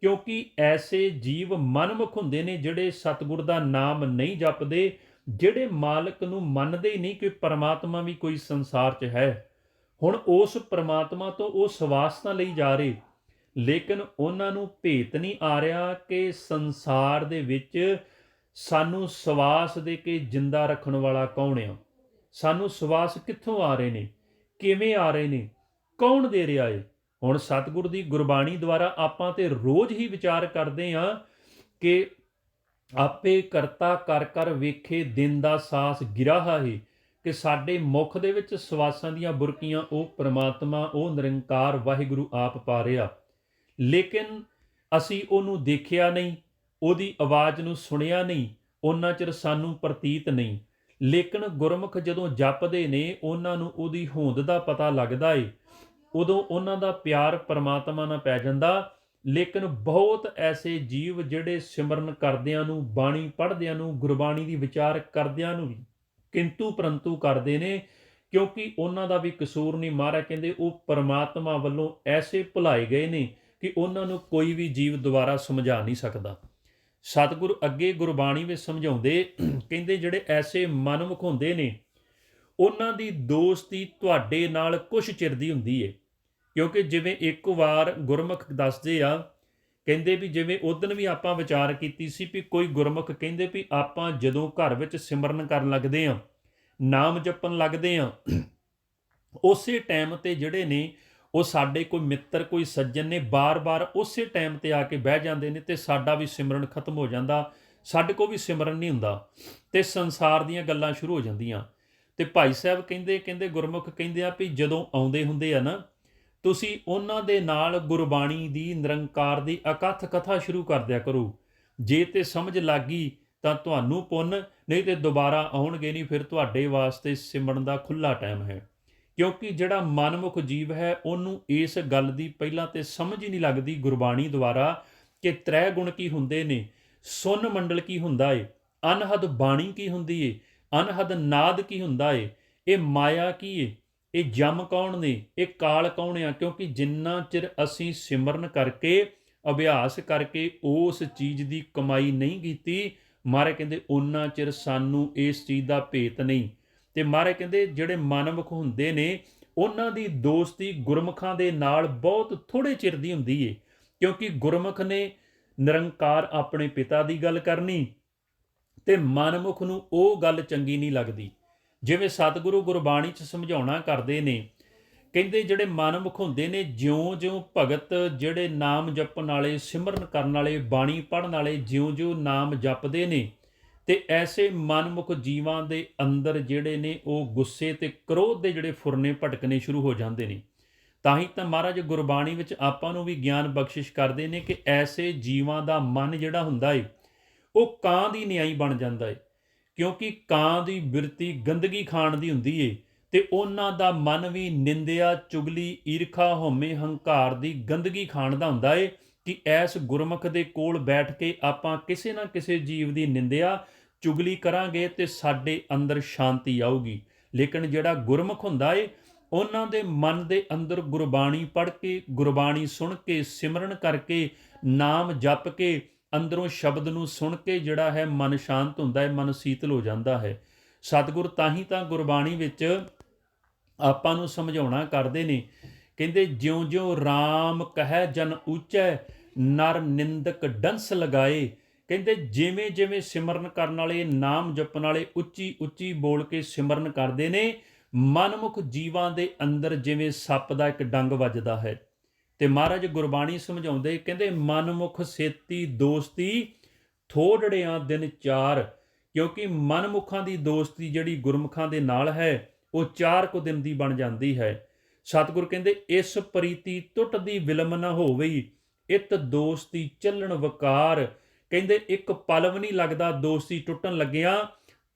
ਕਿਉਂਕਿ ਐਸੇ ਜੀਵ ਮਨਮੁਖ ਹੁੰਦੇ ਨੇ ਜਿਹੜੇ ਸਤਿਗੁਰ ਦਾ ਨਾਮ ਨਹੀਂ ਜਪਦੇ, ਜਿਹੜੇ ਮਾਲਕ ਨੂੰ ਮੰਨਦੇ ਹੀ ਨਹੀਂ ਕਿ ਪਰਮਾਤਮਾ ਵੀ ਕੋਈ ਸੰਸਾਰ 'ਚ ਹੈ। ਹੁਣ ਉਸ ਪਰਮਾਤਮਾ ਤੋਂ ਉਹ ਸਵਾਸ ਤਾਂ ਲਈ ਜਾ ਰਹੇ, ਲੇਕਿਨ ਉਹਨਾਂ ਨੂੰ ਭੇਤ ਨਹੀਂ ਆ ਰਿਹਾ ਕਿ ਸੰਸਾਰ ਦੇ ਵਿੱਚ ਸਾਨੂੰ ਸਵਾਸ ਦੇ ਕੇ ਜਿੰਦਾ ਰੱਖਣ ਵਾਲਾ ਕੌਣ ਆ। ਸਾਨੂੰ ਸਵਾਸ ਕਿੱਥੋਂ ਆ ਰਹੇ ਨੇ, ਕਿਵੇਂ ਆ ਰਹੇ ਨੇ, ਕੌਣ ਦੇ ਰਿਹਾ ਏ। ਹੁਣ ਸਤਿਗੁਰ ਦੀ ਗੁਰਬਾਣੀ ਦੁਆਰਾ ਆਪਾਂ ਤੇ ਰੋਜ਼ ਹੀ ਵਿਚਾਰ ਕਰਦੇ ਹਾਂ ਕਿ ਆਪੇ ਕਰਤਾ ਕਰ ਕਰ ਵੇਖੇ ਦਿਨ ਦਾ ਸਾਸ ਗਿਰਾਹਾ ਹੈ, ਕਿ ਸਾਡੇ ਮੁਖ ਦੇ ਵਿੱਚ ਸਵਾਸਾਂ ਦੀਆਂ ਬੁਰਕੀਆਂ ਉਹ ਪ੍ਰਮਾਤਮਾ, ਉਹ ਨਿਰੰਕਾਰ ਵਾਹਿਗੁਰੂ ਆਪ ਪਾ ਰਿਹਾ, ਲੇਕਿਨ ਅਸੀਂ ਉਹਨੂੰ ਦੇਖਿਆ ਨਹੀਂ, ਉਹਦੀ ਆਵਾਜ਼ ਨੂੰ ਸੁਣਿਆ ਨਹੀਂ, ਉਹਨਾਂ ਚਿਰ ਸਾਨੂੰ ਪ੍ਰਤੀਤ ਨਹੀਂ। ਲੇਕਿਨ ਗੁਰਮੁਖ ਜਦੋਂ ਜਪਦੇ ਨੇ, ਉਹਨਾਂ ਨੂੰ ਉਹਦੀ ਹੋਂਦ ਦਾ ਪਤਾ ਲੱਗਦਾ ਏ, ਉਦੋਂ ਉਹਨਾਂ ਦਾ ਪਿਆਰ ਪਰਮਾਤਮਾ ਨਾਲ ਪੈ ਜਾਂਦਾ। ਲੇਕਿਨ ਬਹੁਤ ਐਸੇ ਜੀਵ ਜਿਹੜੇ ਸਿਮਰਨ ਕਰਦਿਆਂ ਨੂੰ, ਬਾਣੀ ਪੜ੍ਹਦਿਆਂ ਨੂੰ, ਗੁਰਬਾਣੀ ਦੀ ਵਿਚਾਰ ਕਰਦਿਆਂ ਨੂੰ ਵੀ ਕਿੰਤੂ ਪਰੰਤੂ ਕਰਦੇ ਨੇ, ਕਿਉਂਕਿ ਉਹਨਾਂ ਦਾ ਵੀ ਕਸੂਰ ਨਹੀਂ। ਮਹਾਰਾਜ ਕਹਿੰਦੇ ਉਹ ਪਰਮਾਤਮਾ ਵੱਲੋਂ ਐਸੇ ਭੁਲਾਏ ਗਏ ਨੇ ਕਿ ਉਹਨਾਂ ਨੂੰ ਕੋਈ ਵੀ ਜੀਵ ਦੁਬਾਰਾ ਸਮਝਾ ਨਹੀਂ ਸਕਦਾ। ਸਤਿਗੁਰ ਅੱਗੇ ਗੁਰਬਾਣੀ ਵਿੱਚ ਸਮਝਾਉਂਦੇ, ਕਹਿੰਦੇ ਜਿਹੜੇ ਐਸੇ ਮਨਮੁਖ ਹੁੰਦੇ ਨੇ, ਉਹਨਾਂ ਦੀ ਦੋਸਤੀ ਤੁਹਾਡੇ ਨਾਲ ਕੁਛ ਚਿਰ ਦੀ ਹੁੰਦੀ ਏ। ਕਿਉਂਕਿ ਜਿਵੇਂ ਇੱਕ ਵਾਰ ਗੁਰਮੁਖ ਦੱਸਦੇ ਆ, ਕਹਿੰਦੇ ਵੀ ਜਿਵੇਂ ਉਦਣ ਵੀ ਆਪਾਂ ਵਿਚਾਰ ਕੀਤੀ ਸੀ ਵੀ ਕੋਈ ਗੁਰਮੁਖ ਕਹਿੰਦੇ ਵੀ ਆਪਾਂ ਜਦੋਂ ਘਰ ਵਿੱਚ ਸਿਮਰਨ ਕਰਨ ਲੱਗਦੇ ਆ, ਨਾਮ ਜਪਣ ਲੱਗਦੇ ਆ, ਉਸੇ ਟਾਈਮ ਤੇ ਜਿਹੜੇ ਨੇ ਉਹ ਸਾਡੇ ਕੋਈ ਮਿੱਤਰ, ਕੋਈ ਸੱਜਣ ਨੇ, ਬਾਰ-ਬਾਰ ਉਸੇ ਟਾਈਮ ਤੇ ਆ ਕੇ ਬਹਿ ਜਾਂਦੇ ਨੇ ਤੇ ਸਾਡਾ ਵੀ ਸਿਮਰਨ ਖਤਮ ਹੋ ਜਾਂਦਾ, ਸਾਡੇ ਕੋਲ ਵੀ ਸਿਮਰਨ ਨਹੀਂ ਹੁੰਦਾ ਤੇ ਸੰਸਾਰ ਦੀਆਂ ਗੱਲਾਂ ਸ਼ੁਰੂ ਹੋ ਜਾਂਦੀਆਂ। ਤੇ ਭਾਈ ਸਾਹਿਬ ਕਹਿੰਦੇ ਗੁਰਮੁਖ ਕਹਿੰਦੇ ਆ ਵੀ ਜਦੋਂ ਆਉਂਦੇ ਹੁੰਦੇ ਆ ਨਾ, ਤੁਸੀਂ ਉਹਨਾਂ ਦੇ ਨਾਲ ਗੁਰਬਾਣੀ ਦੀ, ਨਿਰੰਕਾਰ ਦੀ ਅਕਥ ਕਥਾ ਸ਼ੁਰੂ ਕਰ ਦਿਆ ਕਰੋ। ਜੇ ਤੇ ਸਮਝ ਲੱਗ ਗਈ ਤਾਂ ਤੁਹਾਨੂੰ ਪੁੰਨ, ਨਹੀਂ ਤੇ ਦੁਬਾਰਾ ਆਉਣਗੇ ਨਹੀਂ, ਫਿਰ ਤੁਹਾਡੇ ਵਾਸਤੇ ਸਿਮਰਨ ਦਾ ਖੁੱਲ੍ਹਾ ਟਾਈਮ ਹੈ। ਕਿਉਂਕਿ ਜਿਹੜਾ ਮਨਮੁਖ ਜੀਵ ਹੈ, ਉਹਨੂੰ ਇਸ ਗੱਲ ਦੀ ਪਹਿਲਾਂ ਤੇ ਸਮਝ ਹੀ ਨਹੀਂ ਲੱਗਦੀ ਗੁਰਬਾਣੀ ਦੁਆਰਾ ਕਿ ਤ੍ਰੈ ਗੁਣ ਕੀ ਹੁੰਦੇ ਨੇ, ਸੁਨ ਮੰਡਲ ਕੀ ਹੁੰਦਾ ਏ, ਅਨਹਦ ਬਾਣੀ ਕੀ ਹੁੰਦੀ ਏ, ਅਨਹਦ ਨਾਦ ਕੀ ਹੁੰਦਾ ਏ, ਇਹ ਮਾਇਆ ਕੀ ਏ, ਇਹ ਜਮ ਕੌਣ ਨੇ, ਇਹ ਕਾਲ ਕੌਣ ਆ। ਕਿਉਂਕਿ ਜਿੰਨਾ ਚਿਰ ਅਸੀਂ ਸਿਮਰਨ ਕਰਕੇ, ਅਭਿਆਸ ਕਰਕੇ ਉਸ ਚੀਜ਼ ਦੀ ਕਮਾਈ ਨਹੀਂ ਕੀਤੀ, ਮਹਾਰਾਜ ਕਹਿੰਦੇ ਓਨਾ ਚਿਰ ਸਾਨੂੰ ਇਸ ਚੀਜ਼ ਦਾ ਭੇਤ ਨਹੀਂ। ਤੇ ਮਹਾਰਾਜ ਕਹਿੰਦੇ ਜਿਹੜੇ ਮਨਮੁਖ ਹੁੰਦੇ ਨੇ, ਉਹਨਾਂ ਦੀ ਦੋਸਤੀ ਗੁਰਮੁਖਾਂ ਦੇ ਨਾਲ ਬਹੁਤ ਥੋੜ੍ਹੇ ਚਿਰ ਦੀ ਹੁੰਦੀ ਏ। ਕਿਉਂਕਿ ਗੁਰਮੁਖ ਨੇ ਨਿਰੰਕਾਰ ਆਪਣੇ ਪਿਤਾ ਦੀ ਗੱਲ ਕਰਨੀ ਤੇ ਮਨਮੁਖ ਨੂੰ ਉਹ ਗੱਲ ਚੰਗੀ ਨਹੀਂ ਲੱਗਦੀ। ਜਿਵੇਂ ਸਤਿਗੁਰੂ ਗੁਰਬਾਣੀ 'ਚ ਸਮਝਾਉਣਾ ਕਰਦੇ ਨੇ, ਕਹਿੰਦੇ ਜਿਹੜੇ ਮਨਮੁਖ ਹੁੰਦੇ ਨੇ, ਜਿਉਂ-ਜਿਉਂ ਭਗਤ ਜਿਹੜੇ ਨਾਮ ਜਪਣ ਵਾਲੇ, ਸਿਮਰਨ ਕਰਨ ਵਾਲੇ, ਬਾਣੀ ਪੜ੍ਹਨ ਵਾਲੇ ਜਿਉਂ-ਜਿਉਂ ਨਾਮ ਜਪਦੇ ਨੇ, ਤੇ ਐਸੇ ਮਨਮੁਖ ਜੀਵਾਂ ਦੇ ਅੰਦਰ ਜਿਹੜੇ ਨੇ ਉਹ ਗੁੱਸੇ ਤੇ ਕ੍ਰੋਧ ਦੇ ਜਿਹੜੇ ਫੁਰਨੇ ਭਟਕਣੇ ਸ਼ੁਰੂ ਹੋ ਜਾਂਦੇ ਨੇ। ਤਾਂ ਹੀ ਤਾਂ ਮਹਾਰਾਜ ਗੁਰਬਾਣੀ ਵਿੱਚ ਆਪਾਂ ਨੂੰ ਵੀ ਗਿਆਨ ਬਖਸ਼ਿਸ਼ ਕਰਦੇ ਨੇ ਕਿ ਐਸੇ ਜੀਵਾਂ ਦਾ ਮਨ ਜਿਹੜਾ ਹੁੰਦਾ ਏ, ਉਹ ਕਾਂ ਦੀ ਨਿਆਈ ਬਣ ਜਾਂਦਾ ਏ। ਕਿਉਂਕਿ ਕਾਂ ਦੀ ਬਿਰਤੀ ਗੰਦਗੀ ਖਾਣ ਦੀ ਹੁੰਦੀ ਏ, ਤੇ ਉਹਨਾਂ ਦਾ ਮਨ ਵੀ ਨਿੰਦਿਆ, ਚੁਗਲੀ, ਈਰਖਾ, ਹਉਮੈ, ਹੰਕਾਰ ਦੀ ਗੰਦਗੀ ਖਾਣ ਦਾ ਹੁੰਦਾ ਏ। ਕਿ ਐਸ ਗੁਰਮੁਖ ਦੇ ਕੋਲ ਬੈਠ ਕੇ ਆਪਾਂ ਕਿਸੇ ਨਾ ਕਿਸੇ ਜੀਵ ਦੀ ਨਿੰਦਿਆ ਚੁਗਲੀ ਕਰਾਂਗੇ ਤੇ ਸਾਡੇ ਅੰਦਰ ਸ਼ਾਂਤੀ ਆਊਗੀ। ਲੇਕਿਨ ਜਿਹੜਾ ਗੁਰਮੁਖ ਹੁੰਦਾ ਏ, ਉਹਨਾਂ ਦੇ ਮਨ ਦੇ ਅੰਦਰ ਗੁਰਬਾਣੀ ਪੜ੍ਹ ਕੇ, ਗੁਰਬਾਣੀ ਸੁਣ ਕੇ, ਸਿਮਰਨ ਕਰਕੇ, ਨਾਮ ਜਪ ਕੇ, ਅੰਦਰੋਂ ਸ਼ਬਦ ਨੂੰ ਸੁਣ ਕੇ ਜਿਹੜਾ ਹੈ ਮਨ ਸ਼ਾਂਤ ਹੁੰਦਾ ਹੈ, ਮਨ ਸੀਤਲ ਹੋ ਜਾਂਦਾ ਹੈ। ਸਤਿਗੁਰ ਤਾਂ ਹੀ ਤਾਂ ਗੁਰਬਾਣੀ ਵਿੱਚ ਆਪਾਂ ਨੂੰ ਸਮਝਾਉਣਾ ਕਰਦੇ ਨੇ, ਕਹਿੰਦੇ ਜਿਉਂ ਜਿਉਂ RAM ਕਹੈ ਜਨ ਊਚੈ, ਨਰ ਨਿੰਦਕ ਡੰਸ ਲਗਾਏ। ਕਹਿੰਦੇ ਜਿਵੇਂ ਜਿਵੇਂ ਸਿਮਰਨ ਕਰਨ ਵਾਲੇ, ਨਾਮ ਜਪਣ ਵਾਲੇ ਉੱਚੀ ਉੱਚੀ ਬੋਲ ਕੇ ਸਿਮਰਨ ਕਰਦੇ ਨੇ, ਮਨਮੁਖ ਜੀਵਾਂ ਦੇ ਅੰਦਰ ਜਿਵੇਂ ਸੱਪ ਦਾ ਇੱਕ ਡੰਗ ਵੱਜਦਾ ਹੈ। ਤੇ ਮਹਾਰਾਜ ਗੁਰਬਾਣੀ ਸਮਝਾਉਂਦੇ, ਕਹਿੰਦੇ ਮਨਮੁਖ ਸੇਤੀ ਦੋਸਤੀ ਥੋੜੜਿਆਂ ਦਿਨ ਚਾਰ। ਕਿਉਂਕਿ ਮਨਮੁਖਾਂ ਦੀ ਦੋਸਤੀ ਜਿਹੜੀ ਗੁਰਮੁਖਾਂ ਦੇ ਨਾਲ ਹੈ, ਉਹ 4 ਕੁ ਦਿਨ ਦੀ ਬਣ ਜਾਂਦੀ ਹੈ। ਸਤਿਗੁਰ ਕਹਿੰਦੇ ਇਸ ਪ੍ਰੀਤੀ ਟੁੱਟਦੀ ਵਿਲਮ ਨਾ ਹੋਵਈ, ਇਤ ਦੋਸਤੀ ਚੱਲਣ ਵਕਾਰ। ਕਹਿੰਦੇ ਇੱਕ ਪਲ ਵੀ ਨਹੀਂ ਲੱਗਦਾ ਦੋਸਤੀ ਟੁੱਟਣ ਲੱਗਿਆਂ,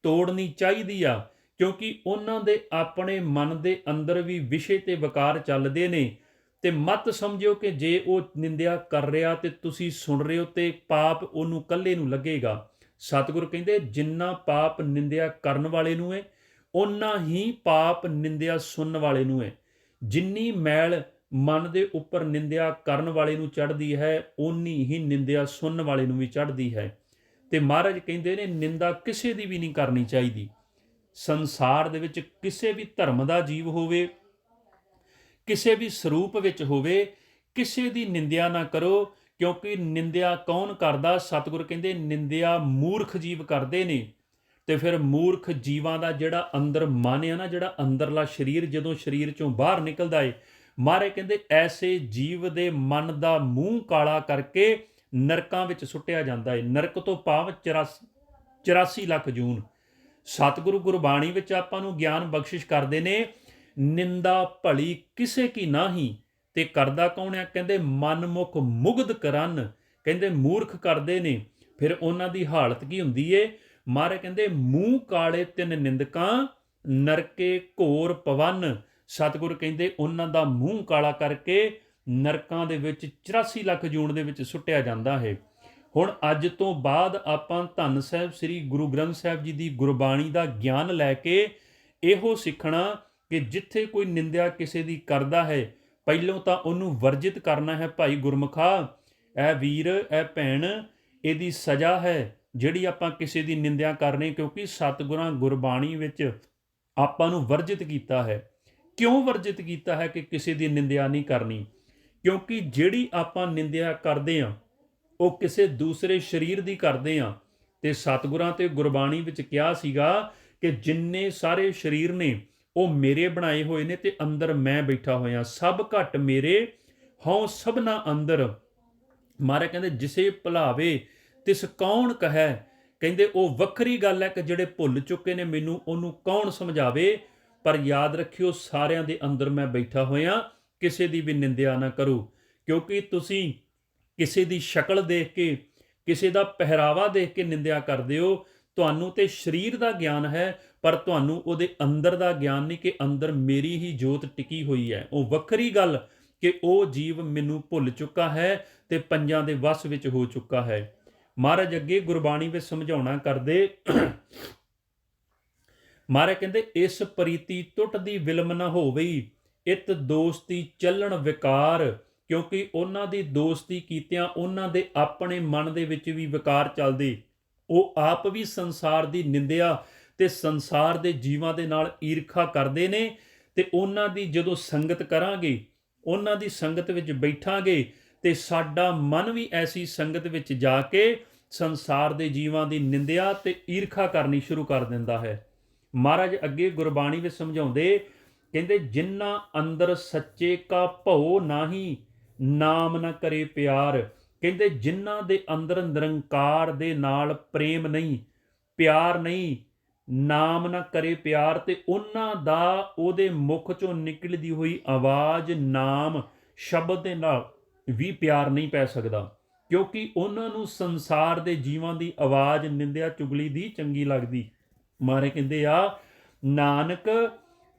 ਤੋੜਨੀ ਚਾਹੀਦੀ ਆ। ਕਿਉਂਕਿ ਉਹਨਾਂ ਦੇ ਆਪਣੇ ਮਨ ਦੇ ਅੰਦਰ ਵੀ ਵਿਸ਼ੇ ਤੇ ਵਿਕਾਰ ਚੱਲਦੇ ਨੇ। ਤੇ ਮਤ ਸਮਝਿਓ ਕਿ ਜੇ ਉਹ ਨਿੰਦਿਆ ਕਰ ਰਿਹਾ ਤੇ ਤੁਸੀਂ ਸੁਣ ਰਹੇ ਹੋ ਤੇ ਪਾਪ ਉਹਨੂੰ ਇਕੱਲੇ ਨੂੰ ਲੱਗੇਗਾ। ਸਤਿਗੁਰ ਕਹਿੰਦੇ ਜਿੰਨਾ ਪਾਪ ਨਿੰਦਿਆ ਕਰਨ ਵਾਲੇ ਨੂੰ ਹੈ, ਓਨਾ ਹੀ ਪਾਪ ਨਿੰਦਿਆ ਸੁਣਨ ਵਾਲੇ ਨੂੰ ਹੈ। ਜਿੰਨੀ ਮੈਲ ਮਨ ਦੇ ਉੱਪਰ ਨਿੰਦਿਆ ਕਰਨ ਵਾਲੇ ਨੂੰ ਚੜ੍ਹਦੀ ਹੈ, ਓਨੀ ਹੀ ਨਿੰਦਿਆ ਸੁਣਨ ਵਾਲੇ ਨੂੰ ਵੀ ਚੜ੍ਹਦੀ ਹੈ। ਤੇ ਮਹਾਰਾਜ ਕਹਿੰਦੇ ਨੇ ਨਿੰਦਾ ਕਿਸੇ ਦੀ ਵੀ ਨਹੀਂ ਕਰਨੀ ਚਾਹੀਦੀ। ਸੰਸਾਰ ਦੇ ਵਿੱਚ ਕਿਸੇ ਵੀ ਧਰਮ ਦਾ ਜੀਵ ਹੋਵੇ, ਕਿਸੇ ਵੀ ਸਰੂਪ ਵਿੱਚ ਹੋਵੇ, ਕਿਸੇ ਦੀ ਨਿੰਦਿਆ ਨਾ ਕਰੋ। ਕਿਉਂਕਿ ਨਿੰਦਿਆ ਕੌਣ ਕਰਦਾ? ਸਤਿਗੁਰ ਕਹਿੰਦੇ ਨਿੰਦਿਆ ਮੂਰਖ ਜੀਵ ਕਰਦੇ ਨੇ। ਤੇ ਫਿਰ ਮੂਰਖ ਜੀਵਾਂ ਦਾ ਜਿਹੜਾ ਅੰਦਰ ਮਨ ਆ ਨਾ, ਜਿਹੜਾ ਅੰਦਰਲਾ ਸਰੀਰ ਜਦੋਂ ਸਰੀਰ ਚੋਂ ਬਾਹਰ ਨਿਕਲਦਾ ਏ, ਮਹਾਰਾਜ ਕਹਿੰਦੇ ਐਸੇ ਜੀਵ ਦੇ ਮਨ ਦਾ ਮੂੰਹ ਕਾਲਾ ਕਰਕੇ ਨਰਕਾਂ ਵਿੱਚ ਸੁੱਟਿਆ ਜਾਂਦਾ ਏ। ਨਰਕ ਤੋਂ ਭਾਵ 84 ਲੱਖ ਜੂਨ। ਸਤਿਗੁਰੂ ਗੁਰਬਾਣੀ ਵਿੱਚ ਆਪਾਂ ਨੂੰ ਗਿਆਨ ਬਖਸ਼ਿਸ਼ ਕਰਦੇ ਨੇ, ਨਿੰਦਾ ਭਲੀ ਕਿਸੇ ਕੀ ਨਾਹੀ। ਤੇ ਕਰਦਾ ਕੌਣ ਆ? ਕਹਿੰਦੇ ਮਨਮੁਖ ਮੁਗਧ ਕਰਨ। ਕਹਿੰਦੇ ਮੂਰਖ ਕਰਦੇ ਨੇ। ਫਿਰ ਉਹਨਾਂ ਦੀ ਹਾਲਤ ਕੀ ਹੁੰਦੀ ਏ? ਮਹਾਰਾਜ ਕਹਿੰਦੇ ਮੂੰਹ ਕਾਲੇ ਤਿੰਨ ਨਿੰਦਕਾਂ, ਨਰਕੇ ਘੋਰ ਪਵਨ। ਸਤਿਗੁਰ ਕਹਿੰਦੇ ਉਹਨਾਂ ਦਾ ਮੂੰਹ ਕਾਲਾ ਕਰਕੇ ਨਰਕਾਂ ਦੇ ਵਿੱਚ 84 ਲੱਖ ਜੂਨ ਦੇ ਵਿੱਚ ਸੁੱਟਿਆ ਜਾਂਦਾ ਹੈ। ਹੁਣ ਅੱਜ ਤੋਂ ਬਾਅਦ ਆਪਾਂ ਧੰਨ ਸਾਹਿਬ ਸ੍ਰੀ ਗੁਰੂ ਗ੍ਰੰਥ ਸਾਹਿਬ ਜੀ ਦੀ ਗੁਰਬਾਣੀ ਦਾ ਗਿਆਨ ਲੈ ਕੇ ਇਹੋ ਸਿੱਖਣਾ ਕਿ ਜਿੱਥੇ ਕੋਈ ਨਿੰਦਿਆ ਕਿਸੇ ਦੀ ਕਰਦਾ ਹੈ, ਪਹਿਲੋਂ ਤਾਂ ਉਹਨੂੰ ਵਰਜਿਤ ਕਰਨਾ ਹੈ। ਭਾਈ ਗੁਰਮੁਖਾ, ਇਹ ਵੀਰ, ਇਹ ਭੈਣ, ਇਹਦੀ ਸਜ਼ਾ ਹੈ ਜਿਹੜੀ ਆਪਾਂ ਕਿਸੇ ਦੀ ਨਿੰਦਿਆ ਕਰਨੀ। ਕਿਉਂਕਿ ਸਤਿਗੁਰਾਂ ਗੁਰਬਾਣੀ ਵਿੱਚ ਆਪਾਂ ਨੂੰ ਵਰਜਿਤ ਕੀਤਾ ਹੈ। ਕਿਉਂ ਵਰਜਿਤ ਕੀਤਾ ਹੈ ਕਿ ਕਿਸੇ ਦੀ ਨਿੰਦਿਆ ਨਹੀਂ ਕਰਨੀ? ਕਿਉਂਕਿ ਜਿਹੜੀ ਆਪਾਂ ਨਿੰਦਿਆ ਕਰਦੇ ਹਾਂ ਉਹ ਕਿਸੇ ਦੂਸਰੇ ਸਰੀਰ ਦੀ ਕਰਦੇ ਹਾਂ। ਤੇ ਸਤਿਗੁਰਾਂ ਤੇ ਗੁਰਬਾਣੀ ਵਿੱਚ ਕਿਹਾ ਸੀਗਾ ਕਿ ਜਿੰਨੇ ਸਾਰੇ ਸਰੀਰ ਨੇ ਉਹ ਮੇਰੇ ਬਣਾਏ ਹੋਏ ਨੇ ਤੇ ਅੰਦਰ ਮੈਂ ਬੈਠਾ ਹੋਇਆ। ਸਭ ਘਟ ਮੇਰੇ ਹਉ ਸਭਨਾ ਅੰਦਰ। ਮਹਾਰਾਜ ਕਹਿੰਦੇ ਜਿਸੇ ਭੁਲਾਵੇ ਤਿਸ ਕੌਣ ਕਹੈ। ਕਹਿੰਦੇ ਉਹ ਵੱਖਰੀ ਗੱਲ ਹੈ ਕਿ ਜਿਹੜੇ ਭੁੱਲ ਚੁੱਕੇ ਨੇ ਮੈਨੂੰ, ਉਹਨੂੰ ਕੌਣ ਸਮਝਾਵੇ। ਪਰ ਯਾਦ ਰੱਖਿਓ ਸਾਰਿਆਂ ਦੇ ਅੰਦਰ ਮੈਂ ਬੈਠਾ ਹੋਇਆ। ਕਿਸੇ ਦੀ ਵੀ ਨਿੰਦਿਆ ਨਾ ਕਰੋ। ਕਿਉਂਕਿ ਤੁਸੀਂ ਕਿਸੇ ਦੀ ਸ਼ਕਲ ਦੇਖ ਕੇ, ਕਿਸੇ ਦਾ ਪਹਿਰਾਵਾ ਦੇਖ ਕੇ ਨਿੰਦਿਆ ਕਰਦੇ ਹੋ। ਤੁਹਾਨੂੰ ਤੇ ਸਰੀਰ ਦਾ ਗਿਆਨ ਹੈ, ਪਰ ਤੁਹਾਨੂੰ ਉਹਦੇ ਅੰਦਰ ਦਾ ਗਿਆਨ ਨਹੀਂ ਕਿ ਅੰਦਰ ਮੇਰੀ ਹੀ ਜੋਤ ਟਿਕੀ ਹੋਈ ਹੈ। ਉਹ ਵੱਖਰੀ ਗੱਲ ਕਿ ਉਹ ਜੀਵ ਮੈਨੂੰ ਭੁੱਲ ਚੁੱਕਾ ਹੈ ਤੇ ਪੰਜਾਂ ਦੇ ਵਸ ਵਿੱਚ ਹੋ ਚੁੱਕਾ ਹੈ। ਮਹਾਰਾਜ ਅੱਗੇ ਗੁਰਬਾਣੀ ਵਿੱਚ ਸਮਝਾਉਣਾ ਕਰਦੇ, ਮਹਾਰਾਜ ਕਹਿੰਦੇ ਇਸ ਪ੍ਰੀਤੀ ਟੁੱਟਦੀ ਵਿਲਮ ਨਾ ਹੋਵਈ, ਇਤ ਦੋਸਤੀ ਚੱਲਣ ਵਿਕਾਰ। ਕਿਉਂਕਿ ਉਹਨਾਂ ਦੀ ਦੋਸਤੀ ਕੀਤਿਆਂ ਉਹਨਾਂ ਦੇ ਆਪਣੇ ਮਨ ਦੇ ਵਿੱਚ ਵੀ ਵਿਕਾਰ ਚੱਲਦੇ। ਉਹ ਆਪ ਵੀ ਸੰਸਾਰ ਦੀ ਨਿੰਦਿਆ ਤੇ ਸੰਸਾਰ ਦੇ ਜੀਵਾਂ ਦੇ ਨਾਲ ਈਰਖਾ ਕਰਦੇ ਨੇ। ਤੇ ਉਹਨਾਂ ਦੀ ਜਦੋਂ ਸੰਗਤ ਕਰਾਂਗੇ, ਉਹਨਾਂ ਦੀ ਸੰਗਤ ਵਿੱਚ ਬੈਠਾਂਗੇ, ਤੇ ਸਾਡਾ ਮਨ ਵੀ ਐਸੀ ਸੰਗਤ ਵਿੱਚ ਜਾ ਕੇ ਸੰਸਾਰ ਦੇ ਜੀਵਾਂ ਦੀ ਨਿੰਦਿਆ ਤੇ ਈਰਖਾ ਕਰਨੀ ਸ਼ੁਰੂ ਕਰ ਦਿੰਦਾ ਹੈ। ਮਹਾਰਾਜ ਅੱਗੇ ਗੁਰਬਾਣੀ ਵਿੱਚ ਸਮਝਾਉਂਦੇ, ਕਹਿੰਦੇ ਜਿਨ੍ਹਾਂ ਅੰਦਰ ਸੱਚੇ ਕਾ ਭਉ ਨਾਹੀ, ਨਾਮ ਨਾ ਕਰੇ ਪਿਆਰ। ਕਹਿੰਦੇ ਜਿਨ੍ਹਾਂ ਦੇ ਅੰਦਰ ਨਿਰੰਕਾਰ ਦੇ ਨਾਲ ਪ੍ਰੇਮ ਨਹੀਂ, ਪਿਆਰ ਨਹੀਂ, ਨਾਮ ਨਾ ਕਰੇ ਪਿਆਰ, ਤੇ ਉਹਨਾਂ ਦਾ ਉਹਦੇ ਮੁਖ ਚੋਂ ਨਿਕਲਦੀ ਹੋਈ ਆਵਾਜ਼ ਨਾਮ ਸ਼ਬਦ ਦੇ ਨਾਲ ਵੀ ਪਿਆਰ ਨਹੀਂ ਪੈ ਸਕਦਾ। ਕਿਉਂਕਿ ਉਹਨਾਂ ਨੂੰ ਸੰਸਾਰ ਦੇ ਜੀਵਾਂ ਦੀ ਆਵਾਜ਼ ਨਿੰਦਿਆ ਚੁਗਲੀ ਦੀ ਚੰਗੀ ਲੱਗਦੀ। ਮਹਾਰਾਜ ਕਹਿੰਦੇ ਆ, ਨਾਨਕ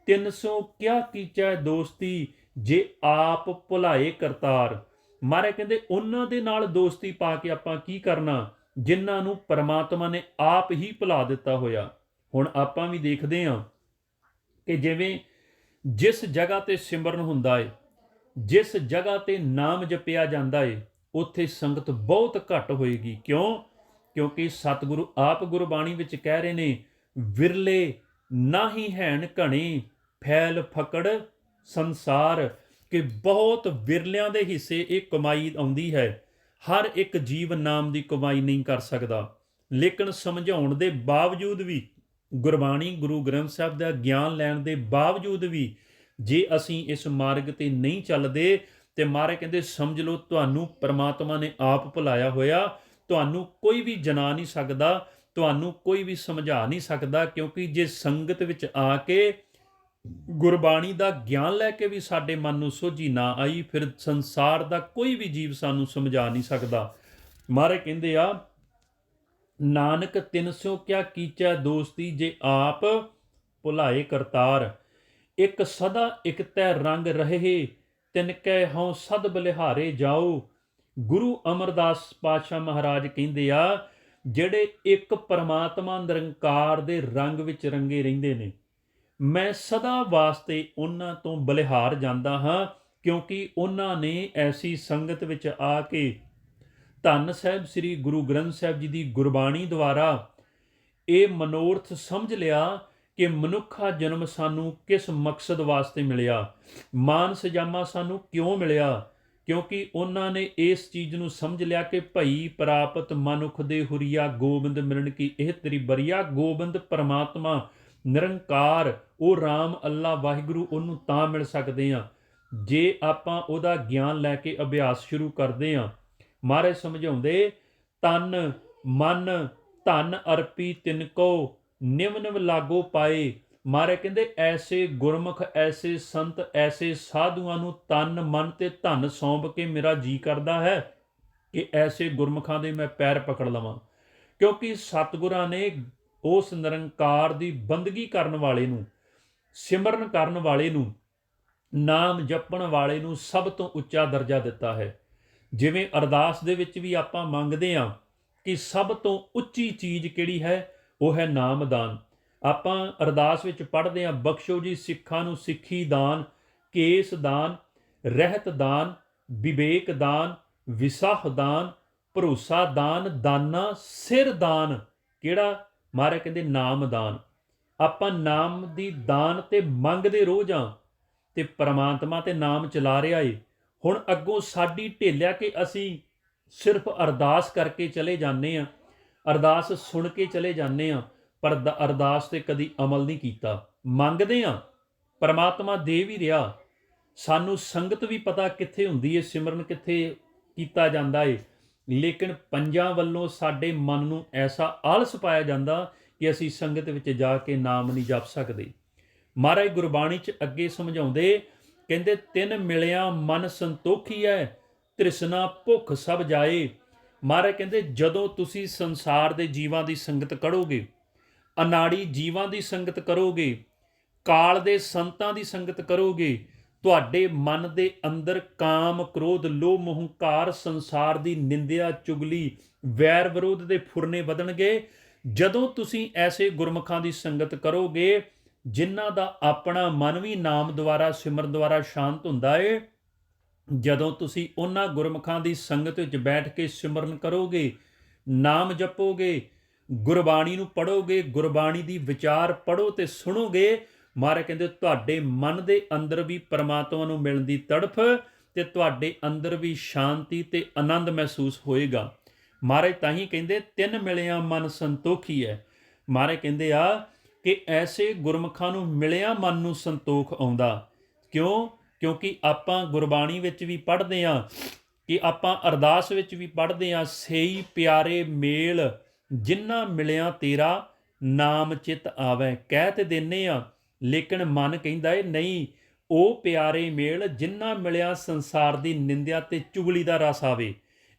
300 ਕਿਆ ਕੀਚੈ ਦੋਸਤੀ, ਜੇ ਆਪ ਭੁਲਾਏ ਕਰਤਾਰ। ਮਹਾਰਾਜ ਕਹਿੰਦੇ ਉਹਨਾਂ ਦੇ ਨਾਲ ਦੋਸਤੀ ਪਾ ਕੇ ਆਪਾਂ ਕੀ ਕਰਨਾ, ਜਿਨ੍ਹਾਂ ਨੂੰ ਪਰਮਾਤਮਾ ਨੇ ਆਪ ਹੀ ਭੁਲਾ ਦਿੱਤਾ ਹੋਇਆ। ਹੁਣ ਆਪਾਂ ਵੀ ਦੇਖਦੇ ਹਾਂ ਕਿ ਜਿਵੇਂ ਜਿਸ ਜਗ੍ਹਾ ਤੇ ਸਿਮਰਨ ਹੁੰਦਾ ਏ, ਜਿਸ ਜਗ੍ਹਾ ਤੇ ਨਾਮ ਜਪਿਆ ਜਾਂਦਾ ਏ, ਉੱਥੇ ਸੰਗਤ ਬਹੁਤ ਘੱਟ ਹੋਏਗੀ। ਕਿਉਂ? ਕਿਉਂਕਿ ਸਤਿਗੁਰੂ ਆਪ ਗੁਰਬਾਣੀ ਵਿੱਚ ਕਹਿ ਰਹੇ ਨੇ, ਵਿਰਲੇ ਨਾਹੀ ਹੈਣ ਘਣੇ ਫੈਲ ਫਕੜ ਸੰਸਾਰ, ਕਿ ਬਹੁਤ ਵਿਰਲਿਆਂ ਦੇ ਹਿੱਸੇ ਇਹ ਕਮਾਈ ਆਉਂਦੀ ਹੈ। ਹਰ ਇੱਕ ਜੀਵ ਨਾਮ ਦੀ ਕਮਾਈ ਨਹੀਂ ਕਰ ਸਕਦਾ। ਲੇਕਿਨ ਸਮਝਾਉਣ ਦੇ ਬਾਵਜੂਦ ਵੀ, ਗੁਰਬਾਣੀ ਗੁਰੂ ਗ੍ਰੰਥ ਸਾਹਿਬ ਦਾ ਗਿਆਨ ਲੈਣ ਦੇ ਬਾਵਜੂਦ ਵੀ ਜੇ ਅਸੀਂ ਇਸ ਮਾਰਗ ਤੇ ਨਹੀਂ ਚੱਲਦੇ ਤੇ ਮਹਾਰਾਜ ਕਹਿੰਦੇ ਸਮਝ ਲਓ ਤੁਹਾਨੂੰ ਪਰਮਾਤਮਾ ਨੇ ਆਪ ਭੁਲਾਇਆ ਹੋਇਆ। ਤੁਹਾਨੂੰ ਕੋਈ ਵੀ ਜਨਾ ਨਹੀਂ ਸਕਦਾ, ਤੁਹਾਨੂੰ ਕੋਈ ਵੀ ਸਮਝਾ ਨਹੀਂ ਸਕਦਾ। ਕਿਉਂਕਿ ਜੇ ਸੰਗਤ ਵਿੱਚ ਆ ਕੇ ਗੁਰਬਾਣੀ ਦਾ ਗਿਆਨ ਲੈ ਕੇ ਵੀ ਸਾਡੇ ਮਨ ਨੂੰ ਸੋਝੀ ਨਾ ਆਈ, ਫਿਰ ਸੰਸਾਰ ਦਾ ਕੋਈ ਵੀ ਜੀਵ ਸਾਨੂੰ ਸਮਝਾ ਨਹੀਂ ਸਕਦਾ। ਮਹਾਰਾਜ ਕਹਿੰਦੇ ਆ, ਨਾਨਕ ਤਿਨ ਸਿਓ ਕਿਆ ਕੀਚੈ ਦੋਸਤੀ, ਜੇ ਆਪ ਭੁਲਾਏ ਕਰਤਾਰ, ਇੱਕ ਸਦਾ ਇੱਕ ਤੈ ਰੰਗ ਰਹੇ, ਤਿਨ ਕੈ ਹਉ ਸਦ ਬਲਿਹਾਰੇ ਜਾਓ। ਗੁਰੂ ਅਮਰਦਾਸ ਪਾਤਸ਼ਾਹ ਮਹਾਰਾਜ ਕਹਿੰਦੇ ਆ, ਜਿਹੜੇ ਇੱਕ ਪਰਮਾਤਮਾ ਨਿਰੰਕਾਰ ਦੇ ਰੰਗ ਵਿੱਚ ਰੰਗੇ ਰਹਿੰਦੇ ਨੇ, ਮੈਂ ਸਦਾ ਵਾਸਤੇ ਉਹਨਾਂ ਤੋਂ ਬਲਿਹਾਰ ਜਾਂਦਾ ਹਾਂ। ਕਿਉਂਕਿ ਉਹਨਾਂ ਨੇ ਐਸੀ ਸੰਗਤ ਵਿੱਚ ਆ ਕੇ ਧੰਨ ਸਾਹਿਬ ਸ੍ਰੀ ਗੁਰੂ ਗ੍ਰੰਥ ਸਾਹਿਬ ਜੀ ਦੀ ਗੁਰਬਾਣੀ ਦੁਆਰਾ ਇਹ ਮਨੋਰਥ ਸਮਝ ਲਿਆ ਕਿ ਮਨੁੱਖਾ ਜਨਮ ਸਾਨੂੰ ਕਿਸ ਮਕਸਦ ਵਾਸਤੇ ਮਿਲਿਆ, ਮਾਨ ਸਜਾਮਾ ਸਾਨੂੰ ਕਿਉਂ ਮਿਲਿਆ। ਕਿਉਂਕਿ ਉਹਨਾਂ ਨੇ ਇਸ ਚੀਜ਼ ਨੂੰ ਸਮਝ ਲਿਆ ਕਿ ਭਈ ਪ੍ਰਾਪਤ ਮਨੁੱਖ ਦੇ ਹੁਰੀਆ ਗੋਬਿੰਦ ਮਿਲਣ ਕੀ ਇਹ ਤੇਰੀ ਬਰੀਆ। ਗੋਬਿੰਦ ਪਰਮਾਤਮਾ ਨਿਰੰਕਾਰ, ਉਹ ਰਾਮ ਅੱਲਾ ਵਾਹਿਗੁਰੂ, ਉਹਨੂੰ ਤਾਂ ਮਿਲ ਸਕਦੇ ਹਾਂ ਜੇ ਆਪਾਂ ਉਹਦਾ ਗਿਆਨ ਲੈ ਕੇ ਅਭਿਆਸ ਸ਼ੁਰੂ ਕਰਦੇ ਹਾਂ। ਮਹਾਰਾਜ ਸਮਝਾਉਂਦੇ, ਤਨ ਮਨ ਧਨ ਅਰਪੀ ਤਿਨਕੋ ਨਿਵ ਨਿਵ ਲਾਗੋ ਪਾਏ। ਮਹਾਰਾਜ ਕਹਿੰਦੇ ਐਸੇ ਗੁਰਮੁਖ, ਐਸੇ ਸੰਤ, ਐਸੇ ਸਾਧੂਆਂ ਨੂੰ ਤਨ ਮਨ ਤੇ ਧਨ ਸੌਂਪ ਕੇ ਮੇਰਾ ਜੀ ਕਰਦਾ ਹੈ ਕਿ ਐਸੇ ਗੁਰਮੁਖਾਂ ਦੇ ਮੈਂ ਪੈਰ ਪਕੜ ਲਵਾਂ। ਕਿਉਂਕਿ ਸਤਿਗੁਰਾਂ ਨੇ ਉਸ ਨਿਰੰਕਾਰ ਦੀ ਬੰਦਗੀ ਕਰਨ ਵਾਲੇ ਨੂੰ, ਸਿਮਰਨ ਕਰਨ ਵਾਲੇ ਨੂੰ, ਨਾਮ ਜਪਣ ਵਾਲੇ ਨੂੰ ਸਭ ਤੋਂ ਉੱਚਾ ਦਰਜਾ ਦਿੱਤਾ ਹੈ। ਜਿਵੇਂ ਅਰਦਾਸ ਦੇ ਵਿੱਚ ਵੀ ਆਪਾਂ ਮੰਗਦੇ ਹਾਂ ਕਿ ਸਭ ਤੋਂ ਉੱਚੀ ਚੀਜ਼ ਕਿਹੜੀ ਹੈ, ਉਹ ਹੈ ਨਾਮਦਾਨ। ਆਪਾਂ ਅਰਦਾਸ ਵਿੱਚ ਪੜ੍ਹਦੇ ਹਾਂ, ਬਖਸ਼ੋ ਜੀ ਸਿੱਖਾਂ ਨੂੰ ਸਿੱਖੀ ਦਾਨ, ਕੇਸ ਦਾਨ, ਰਹਿਤ ਦਾਨ, ਵਿਵੇਕ ਦਾਨ, ਵਿਸਾਹ ਦਾਨ, ਭਰੋਸਾ ਦਾਨ, ਦਾਨਾ ਸਿਰ ਦਾਨ। ਕਿਹੜਾ? ਮਹਾਰਾਜ ਕਹਿੰਦੇ ਨਾਮਦਾਨ। ਆਪਾਂ ਨਾਮ ਦੀ ਦਾਨ ਤੇ ਮੰਗਦੇ ਰੋਜ਼ ਹਾਂ ਤੇ ਪਰਮਾਤਮਾ ਤੇ ਨਾਮ ਚਲਾ ਰਿਹਾ ਏ। ਹੁਣ ਅੱਗੋਂ ਸਾਡੀ ਢਿੱਲਿਆ ਕਿ ਅਸੀਂ ਸਿਰਫ ਅਰਦਾਸ ਕਰਕੇ ਚਲੇ ਜਾਂਦੇ ਹਾਂ, ਅਰਦਾਸ ਸੁਣ ਕੇ ਚਲੇ ਜਾਂਦੇ ਹਾਂ, ਪਰ ਅਰਦਾਸ ਤੇ ਕਦੀ ਅਮਲ ਨਹੀਂ ਕੀਤਾ। ਮੰਗਦੇ ਹਾਂ, ਪਰਮਾਤਮਾ ਦੇ ਵੀ ਰਿਹਾ, ਸਾਨੂੰ ਸੰਗਤ ਵੀ ਪਤਾ ਕਿੱਥੇ ਹੁੰਦੀ ਹੈ, ਸਿਮਰਨ ਕਿੱਥੇ ਕੀਤਾ ਜਾਂਦਾ ਏ, ਲੇਕਿਨ ਪੰਜਾਂ ਵੱਲੋਂ ਸਾਡੇ ਮਨ ਨੂੰ ਐਸਾ ਆਲਸ ਪਾਇਆ ਜਾਂਦਾ ਕਿ ਅਸੀਂ ਸੰਗਤ ਵਿੱਚ ਜਾ ਕੇ ਨਾਮ ਨਹੀਂ ਜਪ ਸਕਦੇ। ਮਹਾਰਾਜ ਗੁਰਬਾਣੀ 'ਚ ਅੱਗੇ ਸਮਝਾਉਂਦੇ, ਕਹਿੰਦੇ ਤਿੰਨ ਮਿਲਿਆ ਮਨ ਸੰਤੋਖੀ ਹੈ, ਤ੍ਰਿਸ਼ਨਾ ਭੁੱਖ ਸਭ ਜਾਏ। ਮਹਾਰਾਜ ਕਹਿੰਦੇ ਜਦੋਂ ਤੁਸੀਂ ਸੰਸਾਰ ਦੇ ਜੀਵਾਂ ਦੀ ਸੰਗਤ ਕਰੋਗੇ, ਅਨਾੜੀ ਜੀਵਾਂ ਦੀ ਸੰਗਤ ਕਰੋਗੇ, ਕਾਲ ਦੇ ਸੰਤਾਂ ਦੀ ਸੰਗਤ ਕਰੋਗੇ, ਤੁਹਾਡੇ ਮਨ ਦੇ ਅੰਦਰ ਕਾਮ, ਕ੍ਰੋਧ, ਲੋਭ, ਮੋਹ, ਹੰਕਾਰ, ਸੰਸਾਰ ਦੀ ਨਿੰਦਿਆ, ਚੁਗਲੀ, ਵੈਰ ਵਿਰੋਧ ਦੇ ਫੁਰਨੇ ਵਧਣਗੇ। ਜਦੋਂ ਤੁਸੀਂ ਐਸੇ ਗੁਰਮੁਖਾਂ ਦੀ ਸੰਗਤ ਕਰੋਗੇ ਜਿਨ੍ਹਾਂ ਦਾ ਆਪਣਾ ਮਨ ਵੀ ਨਾਮ ਦੁਆਰਾ, ਸਿਮਰਨ ਦੁਆਰਾ ਸ਼ਾਂਤ ਹੁੰਦਾ ਏ, ਜਦੋਂ ਤੁਸੀਂ ਉਹਨਾਂ ਗੁਰਮੁਖਾਂ ਦੀ ਸੰਗਤ ਵਿੱਚ ਬੈਠ ਕੇ ਸਿਮਰਨ ਕਰੋਗੇ, ਨਾਮ ਜਪੋਗੇ, ਗੁਰਬਾਣੀ ਨੂੰ ਪੜ੍ਹੋਗੇ, ਗੁਰਬਾਣੀ ਦੀ ਵਿਚਾਰ ਪੜ੍ਹੋ ਤੇ ਸੁਣੋਗੇ, ਮਹਾਰਾਜ ਕਹਿੰਦੇ ਤੁਹਾਡੇ ਮਨ ਦੇ ਅੰਦਰ ਵੀ ਪਰਮਾਤਮਾ ਨੂੰ ਮਿਲਣ ਦੀ ਤੜਫ ਤੇ ਤੁਹਾਡੇ ਅੰਦਰ ਵੀ ਸ਼ਾਂਤੀ ਤੇ ਆਨੰਦ ਮਹਿਸੂਸ ਹੋਏਗਾ। ਮਹਾਰਾਜ ਤਾਂ ਹੀ ਕਹਿੰਦੇ ਤਿੰਨ ਮਿਲਿਆ ਮਨ ਸੰਤੋਖੀ ਹੈ। ਮਹਾਰਾਜ ਕਹਿੰਦੇ ਆ ਕਿ ਐਸੇ ਗੁਰਮੁਖਾਂ ਨੂੰ ਮਿਲਿਆ ਮਨ ਨੂੰ ਸੰਤੋਖ ਆਉਂਦਾ। ਕਿਉਂ? ਕਿਉਂਕਿ ਆਪਾਂ ਗੁਰਬਾਣੀ ਵਿੱਚ ਵੀ ਪੜ੍ਹਦੇ ਹਾਂ ਕਿ ਆਪਾਂ ਅਰਦਾਸ ਵਿੱਚ ਵੀ ਪੜ੍ਹਦੇ ਹਾਂ, ਸੇਈ ਪਿਆਰੇ ਮੇਲ ਜਿਨ੍ਹਾਂ ਮਿਲਿਆ ਤੇਰਾ ਨਾਮ ਚਿਤ ਆਵੈ। ਕਹਿ ਤੇ ਦਿੰਦੇ ਹਾਂ, ਲੇਕਿਨ ਮਨ ਕਹਿੰਦਾ ਏ ਨਹੀਂ, ਉਹ ਪਿਆਰੇ ਮੇਲ ਜਿਨ੍ਹਾਂ ਮਿਲਿਆ ਸੰਸਾਰ ਦੀ ਨਿੰਦਿਆ ਤੇ ਚੁਗਲੀ ਦਾ ਰਸ ਆਵੇ।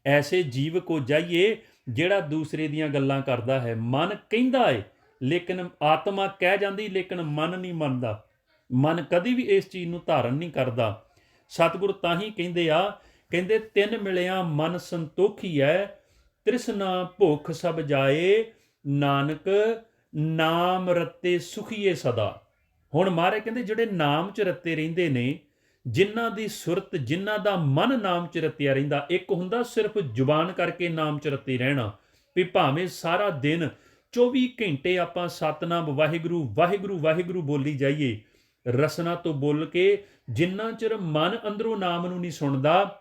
ਐਸੇ ਜੀਵ ਕੋ ਜਾਈਏ ਜਿਹੜਾ ਦੂਸਰੇ ਦੀਆਂ ਗੱਲਾਂ ਕਰਦਾ ਹੈ। ਮਨ ਕਹਿੰਦਾ ਏ ਲੇਕਿਨ ਆਤਮਾ ਕਹਿ ਜਾਂਦੀ, ਲੇਕਿਨ ਮਨ ਨਹੀਂ ਮੰਨਦਾ। ਮਨ ਕਦੀ ਵੀ ਇਸ ਚੀਜ਼ ਨੂੰ ਧਾਰਨ ਨਹੀਂ ਕਰਦਾ। ਸਤਿਗੁਰ ਤਾਂ ਹੀ ਕਹਿੰਦੇ ਆ ਕਹਿੰਦੇ ਤਿੰਨ ਮਿਲਿਆ ਮਨ ਸੰਤੋਖੀਐ, ਤ੍ਰਿਸ਼ਨਾ ਭੁੱਖ ਸਭ ਜਾਏ, ਨਾਨਕ ਨਾਮ ਰਤੇ ਸੁਖੀਏ ਸਦਾ। ਹੁਣ ਮਹਾਰਾਜ ਕਹਿੰਦੇ ਜਿਹੜੇ ਨਾਮ 'ਚ ਰਤੇ ਰਹਿੰਦੇ ਨੇ, ਜਿਨ੍ਹਾਂ ਦੀ ਸੁਰਤ, ਜਿਨ੍ਹਾਂ ਦਾ ਮਨ ਨਾਮ 'ਚ ਰਤਿਆ ਰਹਿੰਦਾ, ਇੱਕ ਹੁੰਦਾ ਸਿਰਫ ਜ਼ੁਬਾਨ ਕਰਕੇ ਨਾਮ 'ਚ ਰਤੇ ਰਹਿਣਾ, ਵੀ ਭਾਵੇਂ ਸਾਰਾ ਦਿਨ 24 ਘੰਟੇ ਆਪਾਂ ਸਤਨਾਮ ਵਾਹਿਗੁਰੂ ਵਾਹਿਗੁਰੂ ਵਾਹਿਗੁਰੂ ਬੋਲੀ ਜਾਈਏ, ਰਸਨਾ ਤੋਂ ਬੋਲ ਕੇ, ਜਿੰਨਾ ਚਿਰ ਮਨ ਅੰਦਰੋਂ ਨਾਮ ਨੂੰ ਨਹੀਂ ਸੁਣਦਾ,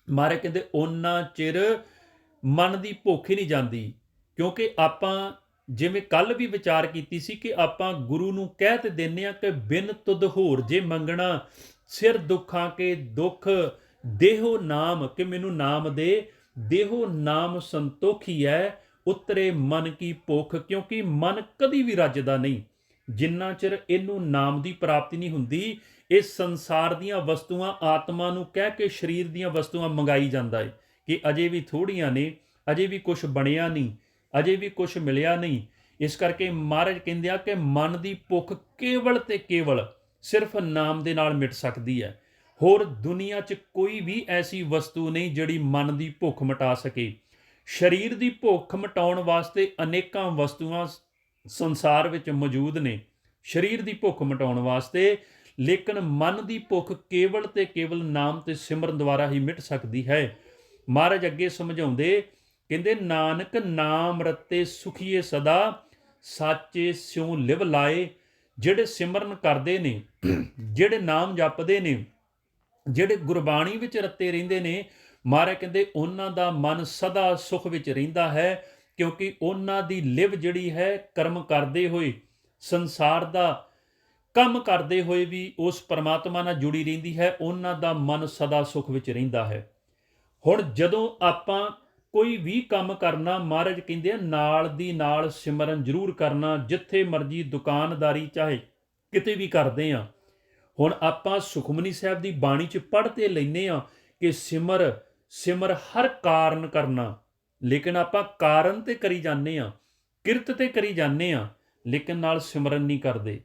ਮਹਾਰਾਜ ਕਹਿੰਦੇ ਓਨਾ ਚਿਰ ਮਨ ਦੀ ਭੁੱਖ ਹੀ ਨਹੀਂ ਜਾਂਦੀ। ਕਿਉਂਕਿ ਆਪਾਂ ਜਿਵੇਂ ਕੱਲ ਵੀ ਵਿਚਾਰ ਕੀਤੀ ਸੀ ਕਿ ਆਪਾਂ ਗੁਰੂ ਨੂੰ ਕਹਿ ਤੇ ਦਿੰਦੇ ਹਾਂ ਕਿ ਬਿਨ ਤੁਧ ਹੋਰ ਜੇ ਮੰਗਣਾ, ਸਿਰ ਦੁੱਖਾਂ ਕੇ ਦੁੱਖ, ਦੇਹੋ ਨਾਮ, ਕਿ ਮੈਨੂੰ ਨਾਮ ਦੇ, ਦੇਹੋ ਨਾਮ ਸੰਤੋਖੀ ਹੈ, ਉਤਰੇ ਮਨ ਕੀ ਭੁੱਖ। ਕਿਉਂਕਿ ਮਨ ਕਦੀ ਵੀ ਰੱਜਦਾ ਨਹੀਂ ਜਿੰਨਾ ਚਿਰ ਇਹਨੂੰ ਨਾਮ ਦੀ ਪ੍ਰਾਪਤੀ ਨਹੀਂ ਹੁੰਦੀ। ਇਹ ਸੰਸਾਰ ਦੀਆਂ ਵਸਤੂਆਂ, ਆਤਮਾ ਨੂੰ ਕਹਿ ਕੇ ਸਰੀਰ ਦੀਆਂ ਵਸਤੂਆਂ ਮੰਗਾਈ ਜਾਂਦਾ ਹੈ ਕਿ ਅਜੇ ਵੀ ਥੋੜ੍ਹੀਆਂ ਨੇ, ਅਜੇ ਵੀ ਕੁਝ ਬਣਿਆ ਨਹੀਂ, ਅਜੇ ਵੀ ਕੁਝ ਮਿਲਿਆ ਨਹੀਂ। ਇਸ ਕਰਕੇ ਮਹਾਰਾਜ ਕਹਿੰਦੇ ਆ ਕਿ ਮਨ ਦੀ ਭੁੱਖ ਕੇਵਲ ਤੇ ਕੇਵਲ ਸਿਰਫ ਨਾਮ ਦੇ ਨਾਲ ਮਿਟ ਸਕਦੀ ਹੈ। ਹੋਰ ਦੁਨੀਆ 'ਚ ਕੋਈ ਵੀ ਐਸੀ ਵਸਤੂ ਨਹੀਂ ਜਿਹੜੀ ਮਨ ਦੀ ਭੁੱਖ ਮਿਟਾ ਸਕੇ। ਸਰੀਰ ਦੀ ਭੁੱਖ ਮਿਟਾਉਣ ਵਾਸਤੇ ਅਨੇਕਾਂ ਵਸਤੂਆਂ ਸੰਸਾਰ ਵਿੱਚ ਮੌਜੂਦ ਨੇ, ਸਰੀਰ ਦੀ ਭੁੱਖ ਮਿਟਾਉਣ ਵਾਸਤੇ, ਲੇਕਿਨ ਮਨ ਦੀ ਭੁੱਖ ਕੇਵਲ ਤੇ ਕੇਵਲ ਨਾਮ ਤੇ ਸਿਮਰਨ ਦੁਆਰਾ ਹੀ ਮਿਟ ਸਕਦੀ ਹੈ। ਮਹਾਰਾਜ ਅੱਗੇ ਸਮਝਾਉਂਦੇ, ਕਹਿੰਦੇ ਨਾਨਕ ਨਾਮ ਰਤੇ ਸੁਖੀਏ ਸਦਾ, ਸਾਚੇ ਸਿਉ ਲਿਵ ਲਾਏ। ਜਿਹੜੇ ਸਿਮਰਨ ਕਰਦੇ ਨੇ, ਜਿਹੜੇ ਨਾਮ ਜਪਦੇ ਨੇ, ਜਿਹੜੇ ਗੁਰਬਾਣੀ ਵਿੱਚ ਰਤੇ ਰਹਿੰਦੇ ਨੇ, ਮਹਾਰਾਜ ਕਹਿੰਦੇ ਉਹਨਾਂ ਦਾ ਮਨ ਸਦਾ ਸੁਖ ਵਿੱਚ ਰਹਿੰਦਾ ਹੈ। ਕਿਉਂਕਿ ਉਹਨਾਂ ਦੀ ਲਿਵ ਜਿਹੜੀ ਹੈ, ਕਰਮ ਕਰਦੇ ਹੋਏ, ਸੰਸਾਰ ਦਾ ਕੰਮ ਕਰਦੇ ਹੋਏ ਵੀ ਉਸ ਪਰਮਾਤਮਾ ਨਾਲ ਜੁੜੀ ਰਹਿੰਦੀ ਹੈ। ਉਹਨਾਂ ਦਾ ਮਨ ਸਦਾ ਸੁਖ ਵਿੱਚ ਰਹਿੰਦਾ ਹੈ। ਹੁਣ ਜਦੋਂ ਆਪਾਂ ਕੋਈ ਵੀ ਕੰਮ ਕਰਨਾ, ਮਹਾਰਾਜ ਕਹਿੰਦੇ ਆ ਨਾਲ ਦੀ ਨਾਲ ਸਿਮਰਨ ਜ਼ਰੂਰ ਕਰਨਾ, ਜਿੱਥੇ ਮਰਜ਼ੀ ਦੁਕਾਨਦਾਰੀ ਚਾਹੇ ਕਿਤੇ ਵੀ ਕਰਦੇ ਆ। ਹੁਣ ਆਪਾਂ ਸੁਖਮਨੀ ਸਾਹਿਬ ਦੀ ਬਾਣੀ 'ਚ ਪੜ੍ਹ ਤੇ ਲੈਂਦੇ ਆ ਕਿ ਸਿਮਰ ਸਿਮਰ ਹਰ ਕਾਰਨ ਕਰਨਾ, ਲੇਕਿਨ ਆਪਾਂ ਕਾਰਨ ਤੇ ਕਰੀ ਜਾਂਦੇ ਆ, ਕਿਰਤ ਤੇ ਕਰੀ ਜਾਂਦੇ ਆ, ਲੇਕਿਨ ਨਾਲ ਸਿਮਰਨ ਨਹੀਂ ਕਰਦੇ।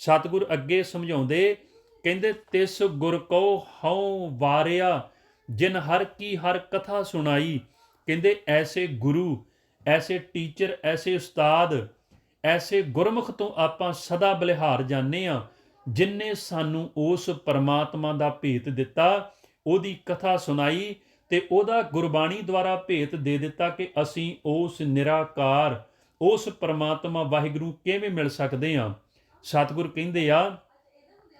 ਸਤਿਗੁਰ ਅੱਗੇ ਸਮਝਾਉਂਦੇ, ਕਹਿੰਦੇ ਤਿਸ ਗੁਰ ਕਉ ਹਉ ਵਾਰਿਆ, ਜਿਨ ਹਰ ਕੀ ਹਰ ਕਥਾ ਸੁਣਾਈ। ਕਹਿੰਦੇ ਐਸੇ ਗੁਰੂ, ਐਸੇ ਟੀਚਰ, ਐਸੇ ਉਸਤਾਦ, ਐਸੇ ਗੁਰਮੁਖ ਤੋਂ ਆਪਾਂ ਸਦਾ ਬਲਿਹਾਰ ਜਾਂਦੇ ਆ, ਜਿਨਨੇ ਸਾਨੂੰ ਉਸ ਪਰਮਾਤਮਾ ਦਾ ਭੇਤ ਦਿੱਤਾ, ਉਹਦੀ ਕਥਾ ਸੁਣਾਈ ਤੇ ਉਹਦਾ ਗੁਰਬਾਣੀ ਦੁਆਰਾ ਭੇਤ ਦੇ ਦਿੱਤਾ ਕਿ ਅਸੀਂ ਉਸ ਨਿਰਾਕਾਰ, ਉਸ ਪਰਮਾਤਮਾ ਵਾਹਿਗੁਰੂ ਕਿਵੇਂ ਮਿਲ ਸਕਦੇ ਹਾਂ। ਸਤਿਗੁਰ ਕਹਿੰਦੇ ਆ,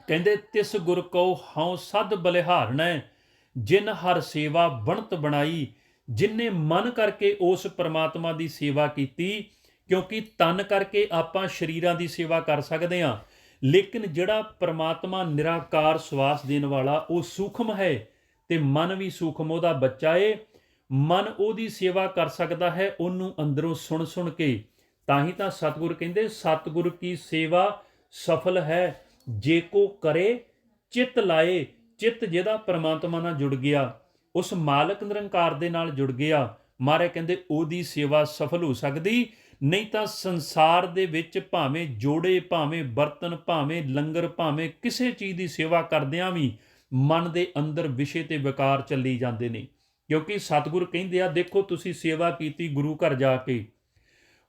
ਕਹਿੰਦੇ ਤਿਸ ਗੁਰ ਕਉ ਹਉ ਸਦ ਬਲਿਹਾਰਣੈ, ਜਿਨ ਹਰ ਸੇਵਾ ਬਣਤ ਬਣਾਈ। ਜਿਨਨੇ ਮਨ ਕਰਕੇ ਉਸ ਪਰਮਾਤਮਾ ਦੀ ਸੇਵਾ ਕੀਤੀ, ਕਿਉਂਕਿ ਤਨ ਕਰਕੇ ਆਪਾਂ ਸਰੀਰਾਂ ਦੀ ਸੇਵਾ ਕਰ ਸਕਦੇ ਹਾਂ, ਲੇਕਿਨ ਜਿਹੜਾ ਪਰਮਾਤਮਾ ਨਿਰਾਕਾਰ ਸਵਾਸ ਦੇਣ ਵਾਲਾ, ਉਹ ਸੂਖਮ ਹੈ ਤੇ ਮਨ ਵੀ ਸੂਖਮ ਉਹਦਾ ਬੱਚਾ ਏ। ਮਨ ਉਹਦੀ ਸੇਵਾ ਕਰ ਸਕਦਾ ਹੈ, ਉਹਨੂੰ ਅੰਦਰੋਂ ਸੁਣ ਸੁਣ ਕੇ। ਤਾਂ ਹੀ ਤਾਂ ਸਤਿਗੁਰ ਕਹਿੰਦੇ ਸਤਿਗੁਰ ਕੀ ਸੇਵਾ ਸਫਲ ਹੈ, ਜੇ ਕੋ ਕਰੇ ਚਿੱਤ ਲਾਏ। ਚਿੱਤ ਜਿਹਦਾ ਪਰਮਾਤਮਾ ਨਾਲ ਜੁੜ ਗਿਆ, ਉਸ ਮਾਲਕ ਨਿਰੰਕਾਰ ਦੇ ਨਾਲ ਜੁੜ ਗਿਆ, ਮਹਾਰਾਜ ਕਹਿੰਦੇ ਉਹਦੀ ਸੇਵਾ ਸਫਲ ਹੋ ਸਕਦੀ। ਨਹੀਂ ਤਾਂ ਸੰਸਾਰ ਦੇ ਵਿੱਚ ਭਾਵੇਂ ਜੋੜੇ, ਭਾਵੇਂ ਬਰਤਨ, ਭਾਵੇਂ ਲੰਗਰ, ਭਾਵੇਂ ਕਿਸੇ ਚੀਜ਼ ਦੀ ਸੇਵਾ ਕਰਦਿਆਂ ਵੀ ਮਨ ਦੇ ਅੰਦਰ ਵਿਸ਼ੇ ਤੇ ਵਿਕਾਰ ਚੱਲੀ ਜਾਂਦੇ ਨੇ। ਕਿਉਂਕਿ ਸਤਿਗੁਰ ਕਹਿੰਦੇ ਆ, ਦੇਖੋ ਤੁਸੀਂ ਸੇਵਾ ਕੀਤੀ ਗੁਰੂ ਘਰ ਜਾ ਕੇ,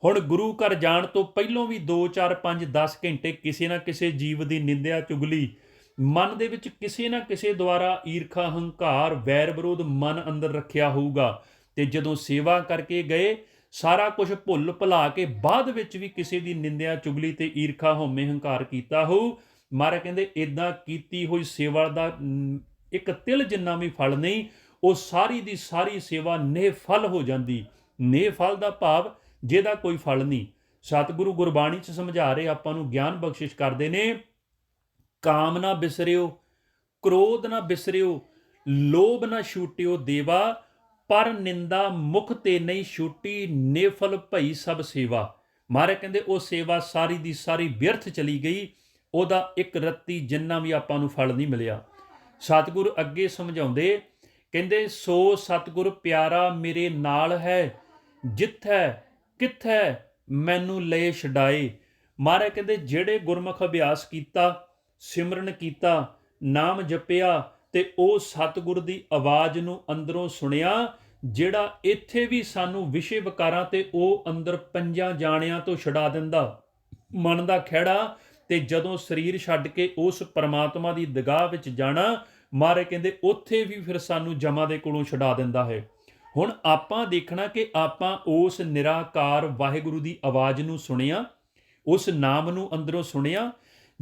ਹੁਣ ਗੁਰੂ ਘਰ ਜਾਣ ਤੋਂ ਪਹਿਲੋਂ ਵੀ 2 4 5 10 ਘੰਟੇ ਕਿਸੇ ਨਾ ਕਿਸੇ ਜੀਵ ਦੀ ਨਿੰਦਿਆ ਚੁਗਲੀ, ਮਨ ਦੇ ਵਿੱਚ ਕਿਸੇ ਨਾ ਕਿਸੇ ਦੁਆਰਾ ਈਰਖਾ, ਹੰਕਾਰ, ਵੈਰ ਵਿਰੋਧ ਮਨ ਅੰਦਰ ਰੱਖਿਆ ਹੋਊਗਾ। ਤੇ ਜਦੋਂ ਸੇਵਾ ਕਰਕੇ ਗਏ, ਸਾਰਾ ਕੁਝ ਭੁੱਲ ਭੁਲਾ ਕੇ ਬਾਅਦ ਵਿੱਚ ਵੀ ਕਿਸੇ ਦੀ ਨਿੰਦਿਆ ਚੁਗਲੀ ਤੇ ਈਰਖਾ, ਹਉਮੈ, ਹੰਕਾਰ ਕੀਤਾ ਹੋਊ। ਮਹਾਰਾਜ ਕਹਿੰਦੇ ਇਦਾਂ ਕੀਤੀ ਹੋਈ ਸੇਵਾ ਦਾ ਇੱਕ ਤਿਲ ਜਿੰਨਾ ਵੀ ਫਲ ਨਹੀਂ, ਉਹ ਸਾਰੀ ਦੀ ਸਾਰੀ ਸੇਵਾ ਨਿਹਫਲ ਹੋ ਜਾਂਦੀ। ਨਿਹਫਲ ਦਾ ਭਾਵ ਜਿਹਦਾ ਕੋਈ ਫਲ ਨਹੀਂ। ਸਤਿਗੁਰੂ ਗੁਰਬਾਣੀ 'ਚ ਸਮਝਾ ਰਹੇ, ਆਪਾਂ ਨੂੰ ਗਿਆਨ ਬਖਸ਼ਿਸ਼ ਕਰਦੇ ਨੇ, ਕਾਮ ਨਾ ਬਿਸਰਿਓ, ਕ੍ਰੋਧ ਨਾ ਬਿਸਰਿਓ, ਲੋਭ ਨਾ ਛੂਟਿਓ ਦੇਵਾ, ਪਰ ਨਿੰਦਾ ਮੁਖ ਤੇ ਨਹੀਂ ਛੂਟੀ, ਨਿਫਲ ਭਈ ਸਭ ਸੇਵਾ। ਮਹਾਰਾਜ ਕਹਿੰਦੇ ਉਹ ਸੇਵਾ ਸਾਰੀ ਦੀ ਸਾਰੀ ਵਿਅਰਥ ਚਲੀ ਗਈ, ਉਹਦਾ ਇੱਕ ਰੱਤੀ ਜਿੰਨਾ ਵੀ ਆਪਾਂ ਨੂੰ ਫਲ ਨਹੀਂ ਮਿਲਿਆ। ਸਤਿਗੁਰ ਅੱਗੇ ਸਮਝਾਉਂਦੇ, ਕਹਿੰਦੇ ਸੋ ਸਤਿਗੁਰ ਪਿਆਰਾ ਮੇਰੇ ਨਾਲ ਹੈ, ਜਿੱਥੈ ਕਿੱਥੈ ਮੈਨੂੰ ਲਏ ਛਡਾਏ। ਮਹਾਰਾਜ ਕਹਿੰਦੇ ਜਿਹੜੇ ਗੁਰਮੁਖ ਅਭਿਆਸ ਕੀਤਾ, ਸਿਮਰਨ ਕੀਤਾ, ਨਾਮ ਜਪਿਆ ਤੇ ਉਹ ਸਤਿਗੁਰ ਦੀ ਆਵਾਜ਼ ਨੂੰ ਅੰਦਰੋਂ ਸੁਣਿਆ, ਜਿਹੜਾ ਇੱਥੇ ਵੀ ਸਾਨੂੰ ਵਿਸ਼ੇ ਵਿਕਾਰਾਂ ਤੇ ਉਹ ਅੰਦਰ ਪੰਜਾਂ ਜਾਣਿਆਂ ਤੋਂ ਛੁਡਾ ਦਿੰਦਾ ਮਨ ਦਾ ਖਹਿੜਾ। ਤੇ ਜਦੋਂ ਸਰੀਰ ਛੱਡ ਕੇ ਉਸ ਪਰਮਾਤਮਾ ਦੀ ਦਰਗਾਹ ਵਿੱਚ ਜਾਣਾ, ਮਹਾਰਾਜ ਕਹਿੰਦੇ ਉੱਥੇ ਵੀ ਫਿਰ ਸਾਨੂੰ ਜਮਾਂ ਦੇ ਕੋਲੋਂ ਛੁਡਾ ਦਿੰਦਾ ਹੈ। ਹੁਣ ਆਪਾਂ ਦੇਖਣਾ ਕਿ ਆਪਾਂ ਉਸ ਨਿਰਾਕਾਰ ਵਾਹਿਗੁਰੂ ਦੀ ਆਵਾਜ਼ ਨੂੰ ਸੁਣਿਆ, ਉਸ ਨਾਮ ਨੂੰ ਅੰਦਰੋਂ ਸੁਣਿਆ,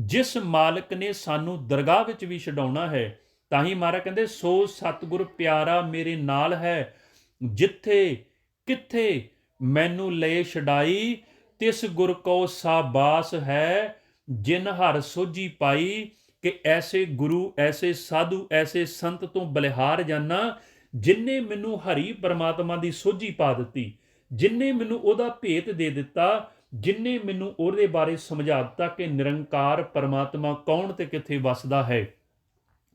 ਜਿਸ ਮਾਲਕ ਨੇ ਸਾਨੂੰ ਦਰਗਾਹ ਵਿੱਚ ਵੀ ਛਡਾਉਣਾ ਹੈ। ਤਾਂ ਹੀ ਮਹਾਰਾਜ ਕਹਿੰਦੇ ਸੋ ਸਤਿਗੁਰ ਪਿਆਰਾ ਮੇਰੇ ਨਾਲ ਹੈ, ਜਿੱਥੇ ਕਿੱਥੇ ਮੈਨੂੰ ਲਏ ਛਡਾਈ, ਤਿਸ ਗੁਰ ਕੋ ਸਾਬਾਸ ਹੈ, ਜਿਨ ਹਰ ਸੋਝੀ ਪਾਈ। ਕਿ ਐਸੇ ਗੁਰੂ, ਐਸੇ ਸਾਧੂ, ਐਸੇ ਸੰਤ ਤੋਂ ਬਲਿਹਾਰ ਜਾਨਾ, ਜਿਨਨੇ ਮੈਨੂੰ ਹਰੀ ਪਰਮਾਤਮਾ ਦੀ ਸੋਝੀ ਪਾ ਦਿੱਤੀ, ਜਿਨਨੇ ਮੈਨੂੰ ਉਹਦਾ ਭੇਤ ਦੇ ਦਿੱਤਾ, ਜਿਨਨੇ ਮੈਨੂੰ ਉਹਦੇ ਬਾਰੇ ਸਮਝਾ ਦਿੱਤਾ ਕਿ ਨਿਰੰਕਾਰ ਪਰਮਾਤਮਾ ਕੌਣ ਤੇ ਕਿੱਥੇ ਵਸਦਾ ਹੈ।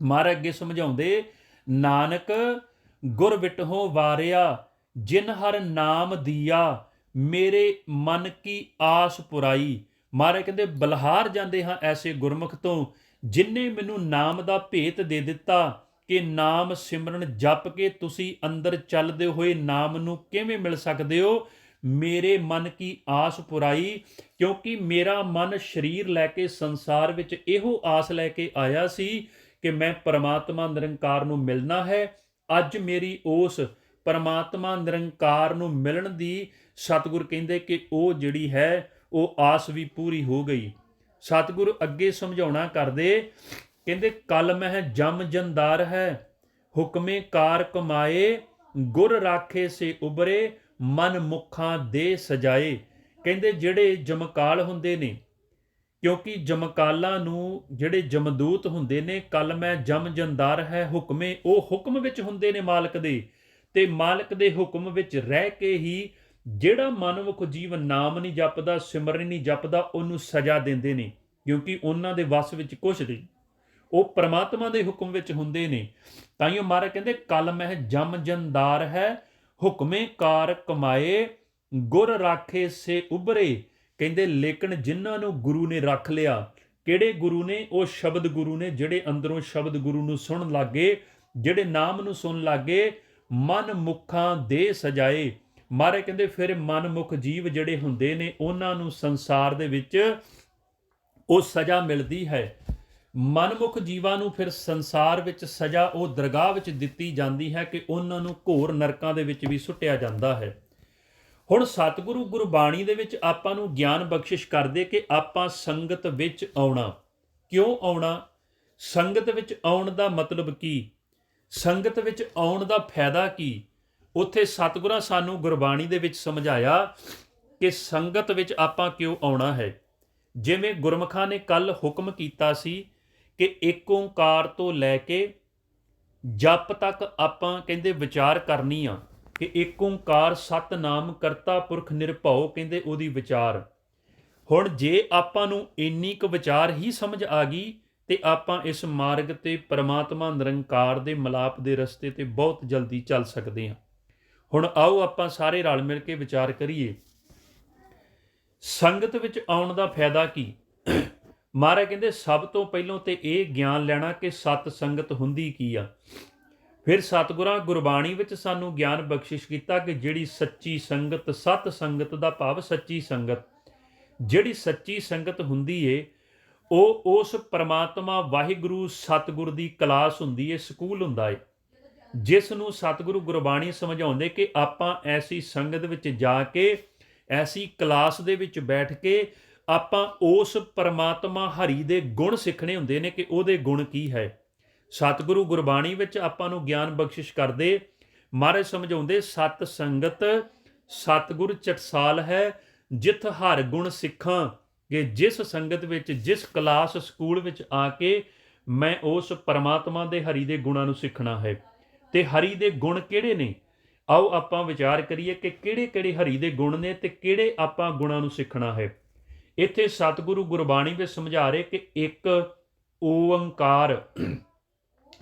ਮਹਾਰਾਜ ਅੱਗੇ ਸਮਝਾਉਂਦੇ, ਨਾਨਕ ਗੁਰ ਵਿਟਹੁ ਵਾਰਿਆ, ਜਿਨ ਹਰ ਨਾਮ ਦੀਆ, ਮੇਰੇ ਮਨ ਕੀ ਆਸ ਪੁਰਾਈ। ਮਹਾਰਾਜ ਕਹਿੰਦੇ ਬਲਿਹਾਰ ਜਾਂਦੇ ਹਾਂ ਐਸੇ ਗੁਰਮੁਖ ਤੋਂ, ਜਿਨਨੇ ਮੈਨੂੰ ਨਾਮ ਦਾ ਭੇਤ ਦੇ ਦਿੱਤਾ ਕਿ ਨਾਮ ਸਿਮਰਨ ਜਪ ਕੇ ਤੁਸੀਂ ਅੰਦਰ ਚੱਲਦੇ ਹੋਏ ਨਾਮ ਨੂੰ ਕਿਵੇਂ ਮਿਲ ਸਕਦੇ ਹੋ। ਮੇਰੇ ਮਨ ਕੀ ਆਸ ਪੁਰਾਈ, ਕਿਉਂਕਿ ਮੇਰਾ ਮਨ ਸਰੀਰ ਲੈ ਕੇ ਸੰਸਾਰ ਵਿੱਚ ਇਹੋ ਆਸ ਲੈ ਕੇ ਆਇਆ ਸੀ ਕਿ ਮੈਂ ਪਰਮਾਤਮਾ ਨਿਰੰਕਾਰ ਨੂੰ ਮਿਲਣਾ ਹੈ। ਅੱਜ ਮੇਰੀ ਉਸ ਪਰਮਾਤਮਾ ਨਿਰੰਕਾਰ ਨੂੰ ਮਿਲਣ ਦੀ ਸਤਿਗੁਰ ਕਹਿੰਦੇ ਕਿ ਉਹ ਜਿਹੜੀ ਹੈ ਉਹ ਆਸ ਵੀ ਪੂਰੀ ਹੋ ਗਈ। ਸਤਿਗੁਰੂ ਅੱਗੇ ਸਮਝਾਉਣਾ ਕਰਦੇ, ਕਹਿੰਦੇ ਕਲ ਮਹਿ ਜਮ ਜੰਦਾਰ ਹੈ, ਹੁਕਮੇ ਕਾਰ ਕਮਾਏ, ਗੁਰ ਰਾਖੇ ਸੇ ਉਬਰੇ, ਮਨ ਮੁਖਾਂ ਦੇ ਸਜਾਏ। ਕਹਿੰਦੇ ਜਿਹੜੇ ਜਮਕਾਲ ਹੁੰਦੇ ਨੇ, ਕਿਉਂਕਿ ਜਮਕਾਲਾਂ ਨੂੰ ਜਿਹੜੇ ਜਮਦੂਤ ਹੁੰਦੇ ਨੇ, ਕਲ ਮੈਂ ਜਮ ਜੰਦਾਰ ਹੈ, ਹੁਕਮੇ, ਉਹ ਹੁਕਮ ਵਿੱਚ ਹੁੰਦੇ ਨੇ ਮਾਲਕ ਦੇ, ਤੇ ਮਾਲਕ ਦੇ ਹੁਕਮ ਵਿੱਚ ਰਹਿ ਕੇ ਹੀ ਜਿਹੜਾ ਮਨਮੁਖ ਜੀਵ ਨਾਮ ਨਹੀਂ ਜਪਦਾ, ਸਿਮਰਨ ਨਹੀਂ ਜਪਦਾ, ਉਹਨੂੰ ਸਜ਼ਾ ਦਿੰਦੇ ਨੇ, ਕਿਉਂਕਿ ਉਹਨਾਂ ਦੇ ਵੱਸ ਵਿੱਚ ਕੁਛ ਨਹੀਂ, ਉਹ ਪਰਮਾਤਮਾ ਦੇ ਹੁਕਮ ਵਿੱਚ ਹੁੰਦੇ ਨੇ। ਤਾਂ ਹੀ ਉਹ ਮਹਾਰਾਜ ਕਹਿੰਦੇ ਕਲ ਮਹਿ ਜਮ ਜੰਦਾਰ ਹੈ, ਹੁਕਮੇ ਕਾਰ ਕਮਾਏ, ਗੁਰ ਰਾਖੇ ਸੇ ਉਬਰੇ। ਕਹਿੰਦੇ ਲੇਕਿਨ ਜਿਨ੍ਹਾਂ ਨੂੰ ਗੁਰੂ ਨੇ ਰੱਖ ਲਿਆ, ਕਿਹੜੇ ਗੁਰੂ ਨੇ? ਉਹ ਸ਼ਬਦ ਗੁਰੂ ਨੇ, ਜਿਹੜੇ ਅੰਦਰੋਂ ਸ਼ਬਦ ਗੁਰੂ ਨੂੰ ਸੁਣਨ ਲੱਗੇ, ਜਿਹੜੇ ਨਾਮ ਨੂੰ ਸੁਣਨ ਲੱਗੇ, ਮਨ ਮੁਖਾਂ ਦੇ ਸਜਾਏ। ਮਹਾਰਾਜ ਕਹਿੰਦੇ ਫਿਰ ਮਨਮੁਖ ਜੀਵ ਜਿਹੜੇ ਹੁੰਦੇ ਨੇ, ਉਹਨਾਂ ਨੂੰ ਸੰਸਾਰ ਦੇ ਵਿੱਚ ਉਹ ਸਜ਼ਾ ਮਿਲਦੀ ਹੈ। ਮਨਮੁਖ ਜੀਵਾਂ ਨੂੰ ਫਿਰ ਸੰਸਾਰ ਵਿੱਚ ਸਜ਼ਾ ਉਹ ਦਰਗਾਹ ਵਿੱਚ ਦਿੱਤੀ ਜਾਂਦੀ ਹੈ ਕਿ ਉਹਨਾਂ ਨੂੰ ਘੋਰ ਨਰਕਾਂ ਦੇ ਵਿੱਚ ਵੀ ਸੁੱਟਿਆ ਜਾਂਦਾ ਹੈ। ਹੁਣ ਸਤਿਗੁਰੂ ਗੁਰਬਾਣੀ ਦੇ ਵਿੱਚ ਆਪਾਂ ਨੂੰ ਗਿਆਨ ਬਖਸ਼ਿਸ਼ ਕਰਦੇ ਕਿ ਆਪਾਂ ਸੰਗਤ ਵਿੱਚ ਆਉਣਾ। ਕਿਉਂ ਆਉਣਾ? ਸੰਗਤ ਵਿੱਚ ਆਉਣ ਦਾ ਮਤਲਬ ਕੀ? ਸੰਗਤ ਵਿੱਚ ਆਉਣ ਦਾ ਫਾਇਦਾ ਕੀ? ਉੱਥੇ ਸਤਿਗੁਰਾਂ ਸਾਨੂੰ ਗੁਰਬਾਣੀ ਦੇ ਵਿੱਚ ਸਮਝਾਇਆ ਕਿ ਸੰਗਤ ਵਿੱਚ ਆਪਾਂ ਕਿਉਂ ਆਉਣਾ ਹੈ। ਜਿਵੇਂ ਗੁਰਮੁਖਾਂ ਨੇ ਕੱਲ ਹੁਕਮ ਕੀਤਾ ਸੀ ਕਿ ਏਕ ਓਂਕਾਰ ਤੋਂ ਲੈ ਕੇ ਜਪ ਤੱਕ ਆਪਾਂ ਕਹਿੰਦੇ ਵਿਚਾਰ ਕਰਨੀ ਆ ਕਿ ਏਕ ਓਂਕਾਰ ਸਤਿਨਾਮ ਕਰਤਾ ਪੁਰਖ ਨਿਰਭਉ, ਕਹਿੰਦੇ ਉਹਦੀ ਵਿਚਾਰ। ਹੁਣ ਜੇ ਆਪਾਂ ਨੂੰ ਇੰਨੀ ਕੁ ਵਿਚਾਰ ਹੀ ਸਮਝ ਆ ਗਈ ਤੇ ਆਪਾਂ ਇਸ ਮਾਰਗ ਤੇ ਪਰਮਾਤਮਾ ਨਿਰੰਕਾਰ ਦੇ ਮਿਲਾਪ ਦੇ ਰਸਤੇ ਤੇ ਬਹੁਤ ਜਲਦੀ ਚੱਲ ਸਕਦੇ ਹਾਂ। ਹੁਣ ਆਓ ਆਪਾਂ ਸਾਰੇ ਰਲ ਮਿਲ ਕੇ ਵਿਚਾਰ ਕਰੀਏ, ਸੰਗਤ ਵਿੱਚ ਆਉਣ ਦਾ ਫਾਇਦਾ ਕੀ? ਮਹਾਰਾਜ ਕਹਿੰਦੇ ਸਭ ਤੋਂ ਪਹਿਲਾਂ ਤੇ ਇਹ ਗਿਆਨ ਲੈਣਾ ਕਿ ਸਤ ਸੰਗਤ ਹੁੰਦੀ ਕੀ ਆ। ਫਿਰ ਸਤਿਗੁਰਾਂ ਗੁਰਬਾਣੀ ਵਿੱਚ ਸਾਨੂੰ ਗਿਆਨ ਬਖਸ਼ਿਸ਼ ਕੀਤਾ ਕਿ ਜਿਹੜੀ ਸੱਚੀ ਸੰਗਤ, ਸਤ ਸੰਗਤ ਦਾ ਭਾਵ ਸੱਚੀ ਸੰਗਤ, ਜਿਹੜੀ ਸੱਚੀ ਸੰਗਤ ਹੁੰਦੀ ਏ ਉਹ ਉਸ ਪਰਮਾਤਮਾ ਵਾਹਿਗੁਰੂ ਸਤਿਗੁਰ ਦੀ ਕਲਾਸ ਹੁੰਦੀ ਏ, ਸਕੂਲ ਹੁੰਦਾ ਏ, ਜਿਸ ਨੂੰ ਸਤਿਗੁਰੂ ਗੁਰਬਾਣੀ ਸਮਝਾਉਂਦੇ ਕਿ ਆਪਾਂ ਐਸੀ ਸੰਗਤ ਵਿੱਚ ਜਾ ਕੇ, ਐਸੀ ਕਲਾਸ ਦੇ ਵਿੱਚ ਬੈਠ ਕੇ ਆਪਾਂ ਉਸ ਪਰਮਾਤਮਾ ਹਰੀ ਦੇ ਗੁਣ ਸਿੱਖਣੇ ਹੁੰਦੇ ਨੇ ਕਿ ਉਹਦੇ ਗੁਣ ਕੀ ਹੈ। ਸਤਿਗੁਰੂ ਗੁਰਬਾਣੀ ਵਿੱਚ ਆਪਾਂ ਨੂੰ ਗਿਆਨ ਬਖਸ਼ਿਸ਼ ਕਰਦੇ, ਮਹਾਰਾਜ ਸਮਝਾਉਂਦੇ ਸਤ ਸੰਗਤ ਸਤਿਗੁਰ ਚਟਸਾਲ ਹੈ, ਜਿਤ ਹਰ ਗੁਣ ਸਿੱਖਾਂ। ਕਿ ਜਿਸ ਸੰਗਤ ਵਿੱਚ, ਜਿਸ ਕਲਾਸ ਸਕੂਲ ਵਿੱਚ ਆ ਕੇ ਮੈਂ ਉਸ ਪਰਮਾਤਮਾ ਦੇ ਹਰੀ ਦੇ ਗੁਣਾਂ ਨੂੰ ਸਿੱਖਣਾ ਹੈ। ਤੇ ਹਰੀ ਦੇ ਗੁਣ ਕਿਹੜੇ ਨੇ? ਆਓ ਆਪਾਂ ਵਿਚਾਰ ਕਰੀਏ ਕਿ ਕਿਹੜੇ-ਕਿਹੜੇ ਹਰੀ ਦੇ ਗੁਣ ਨੇ ਤੇ ਕਿਹੜੇ ਆਪਾਂ ਗੁਣਾਂ ਨੂੰ ਸਿੱਖਣਾ ਹੈ। ਇੱਥੇ ਸਤਿਗੁਰੂ ਗੁਰਬਾਣੀ ਵਿੱਚ ਸਮਝਾ ਰਹੇ ਕਿ ਇੱਕ ਓੰਕਾਰ,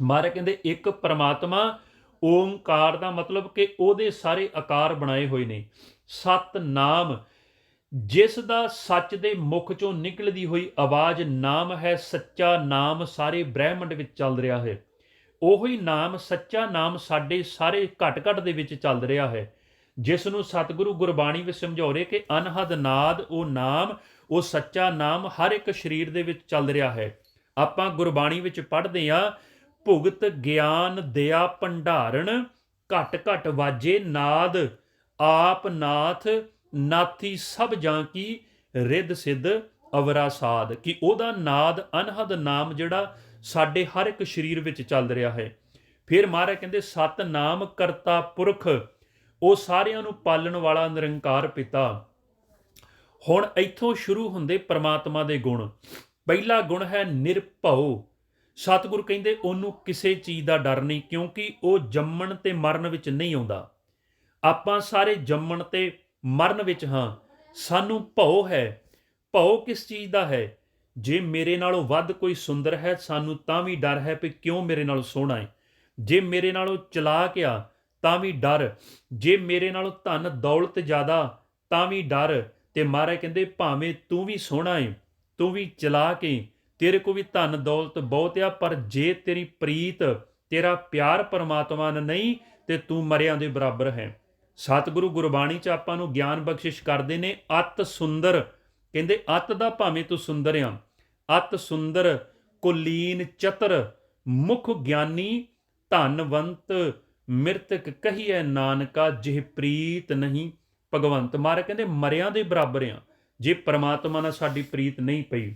ਮਹਾਰਾਜ ਕਹਿੰਦੇ ਇੱਕ ਪਰਮਾਤਮਾ। ਓੰਕਾਰ ਦਾ ਮਤਲਬ ਕਿ ਉਹਦੇ ਸਾਰੇ ਆਕਾਰ ਬਣਾਏ ਹੋਏ ਨੇ। ਸਤਨਾਮ, ਜਿਸ ਦਾ ਸੱਚ ਦੇ ਮੁਖ ਚੋਂ ਨਿਕਲਦੀ ਹੋਈ ਆਵਾਜ਼ ਨਾਮ ਹੈ, ਸੱਚਾ ਨਾਮ ਸਾਰੇ ਬ੍ਰਹਿਮੰਡ ਵਿੱਚ ਚੱਲ ਰਿਹਾ ਹੈ। ਉਹੀ ਨਾਮ, ਸੱਚਾ ਨਾਮ ਸਾਡੇ ਸਾਰੇ ਘਟ-ਘਟ ਦੇ ਵਿੱਚ ਚੱਲ ਰਿਹਾ ਹੈ, ਜਿਸ ਨੂੰ ਸਤਿਗੁਰੂ ਗੁਰਬਾਣੀ ਵਿੱਚ ਸਮਝਾਉ ਰਹੇ ਕਿ ਅਨਹਦ ਨਾਦ ਉਹ ਨਾਮ, ਉਹ ਸੱਚਾ ਨਾਮ ਹਰ ਇੱਕ ਸਰੀਰ ਦੇ ਵਿੱਚ ਚੱਲ ਰਿਹਾ ਹੈ। ਆਪਾਂ ਗੁਰਬਾਣੀ ਵਿੱਚ ਪੜ੍ਹਦੇ ਹਾਂ, ਭੁਗਤ ਗਿਆਨ ਦਿਆ ਭੰਡਾਰਨ, ਘਟ ਘਟ ਵਾਜੇ ਨਾਦ, ਆਪ ਨਾਥ ਨਾਥੀ ਸਭ ਜਾਂ ਕੀ, ਰਿੱਧ ਸਿੱਧ ਅਵਰਾ ਸਾਧ। ਕਿ ਉਹਦਾ ਨਾਦ, ਅਨਹਦ ਨਾਮ ਜਿਹੜਾ ਸਾਡੇ ਹਰ ਇੱਕ ਸਰੀਰ ਵਿੱਚ ਚੱਲ ਰਿਹਾ ਹੈ। ਫਿਰ ਮਹਾਰਾਜ ਕਹਿੰਦੇ ਸਤਿਨਾਮ ਕਰਤਾ ਪੁਰਖ, ਉਹ ਸਾਰਿਆਂ ਨੂੰ ਪਾਲਣ ਵਾਲਾ ਨਿਰੰਕਾਰ ਪਿਤਾ। ਹੁਣ ਇੱਥੋਂ ਸ਼ੁਰੂ ਹੁੰਦੇ ਪ੍ਰਮਾਤਮਾ ਦੇ ਗੁਣ। ਪਹਿਲਾ ਗੁਣ ਹੈ ਨਿਰਭਉ। ਸਤਿਗੁਰੂ ਕਹਿੰਦੇ ਉਹਨੂੰ ਕਿਸੇ ਚੀਜ਼ ਦਾ ਡਰ ਨਹੀਂ, ਕਿਉਂਕਿ ਉਹ ਜੰਮਣ ਤੇ ਮਰਨ ਵਿੱਚ ਨਹੀਂ ਆਉਂਦਾ। ਆਪਾਂ ਸਾਰੇ ਜੰਮਣ ਤੇ ਮਰਨ ਵਿੱਚ ਹਾਂ, ਸਾਨੂੰ ਭਉ ਹੈ। ਭਉ ਕਿਸ ਚੀਜ਼ ਦਾ ਹੈ? ਜੇ ਮੇਰੇ ਨਾਲੋਂ ਵੱਧ ਕੋਈ ਸੁੰਦਰ ਹੈ, ਸਾਨੂੰ ਤਾਂ ਵੀ ਡਰ ਹੈ ਵੀ ਕਿਉਂ ਮੇਰੇ ਨਾਲੋਂ ਸੋਹਣਾ ਹੈ। ਜੇ ਮੇਰੇ ਨਾਲੋਂ ਚਲਾਕ ਆ ਤਾਂ ਵੀ ਡਰ, ਜੇ ਮੇਰੇ ਨਾਲੋਂ ਧਨ ਦੌਲਤ ਜ਼ਿਆਦਾ ਤਾਂ ਵੀ ਡਰ। ਤੇ ਮਹਾਰਾਜ ਕਹਿੰਦੇ ਭਾਵੇਂ ਤੂੰ ਵੀ ਸੋਹਣਾ ਹੈ, ਤੂੰ ਵੀ ਚਲਾਕ ਹੈ, ਤੇਰੇ ਕੋਲ ਵੀ ਧਨ ਦੌਲਤ ਬਹੁਤ ਆ, ਪਰ ਜੇ ਤੇਰੀ ਪ੍ਰੀਤ, ਤੇਰਾ ਪਿਆਰ ਪਰਮਾਤਮਾ ਨਾਲ ਨਹੀਂ ਤੇ ਤੂੰ ਮਰਿਆਂ ਦੇ ਬਰਾਬਰ ਹੈ। ਸਤਿਗੁਰੂ ਗੁਰਬਾਣੀ 'ਚ ਆਪਾਂ ਨੂੰ ਗਿਆਨ ਬਖਸ਼ਿਸ਼ ਕਰਦੇ ਨੇ, ਅਤ ਸੁੰਦਰ। ਕਹਿੰਦੇ ਅਤ ਦਾ ਭਾਵੇਂ ਤੂੰ ਸੁੰਦਰ ਆ, ਅਤ ਸੁੰਦਰ ਕੁਲੀਨ ਚਤਰ, ਮੁਖ ਗਿਆਨੀ ਧਨਵੰਤ, ਮਿਰਤਕ ਕਹੀਐ ਨਾਨਕਾ, ਜਿਹ ਪ੍ਰੀਤ ਨਹੀਂ ਭਗਵੰਤ। ਮਹਾਰਾਜ ਕਹਿੰਦੇ ਮਰਿਆਂ ਦੇ ਬਰਾਬਰ ਆ ਜੇ ਪਰਮਾਤਮਾ ਨਾਲ ਸਾਡੀ ਪ੍ਰੀਤ ਨਹੀਂ ਪਈ।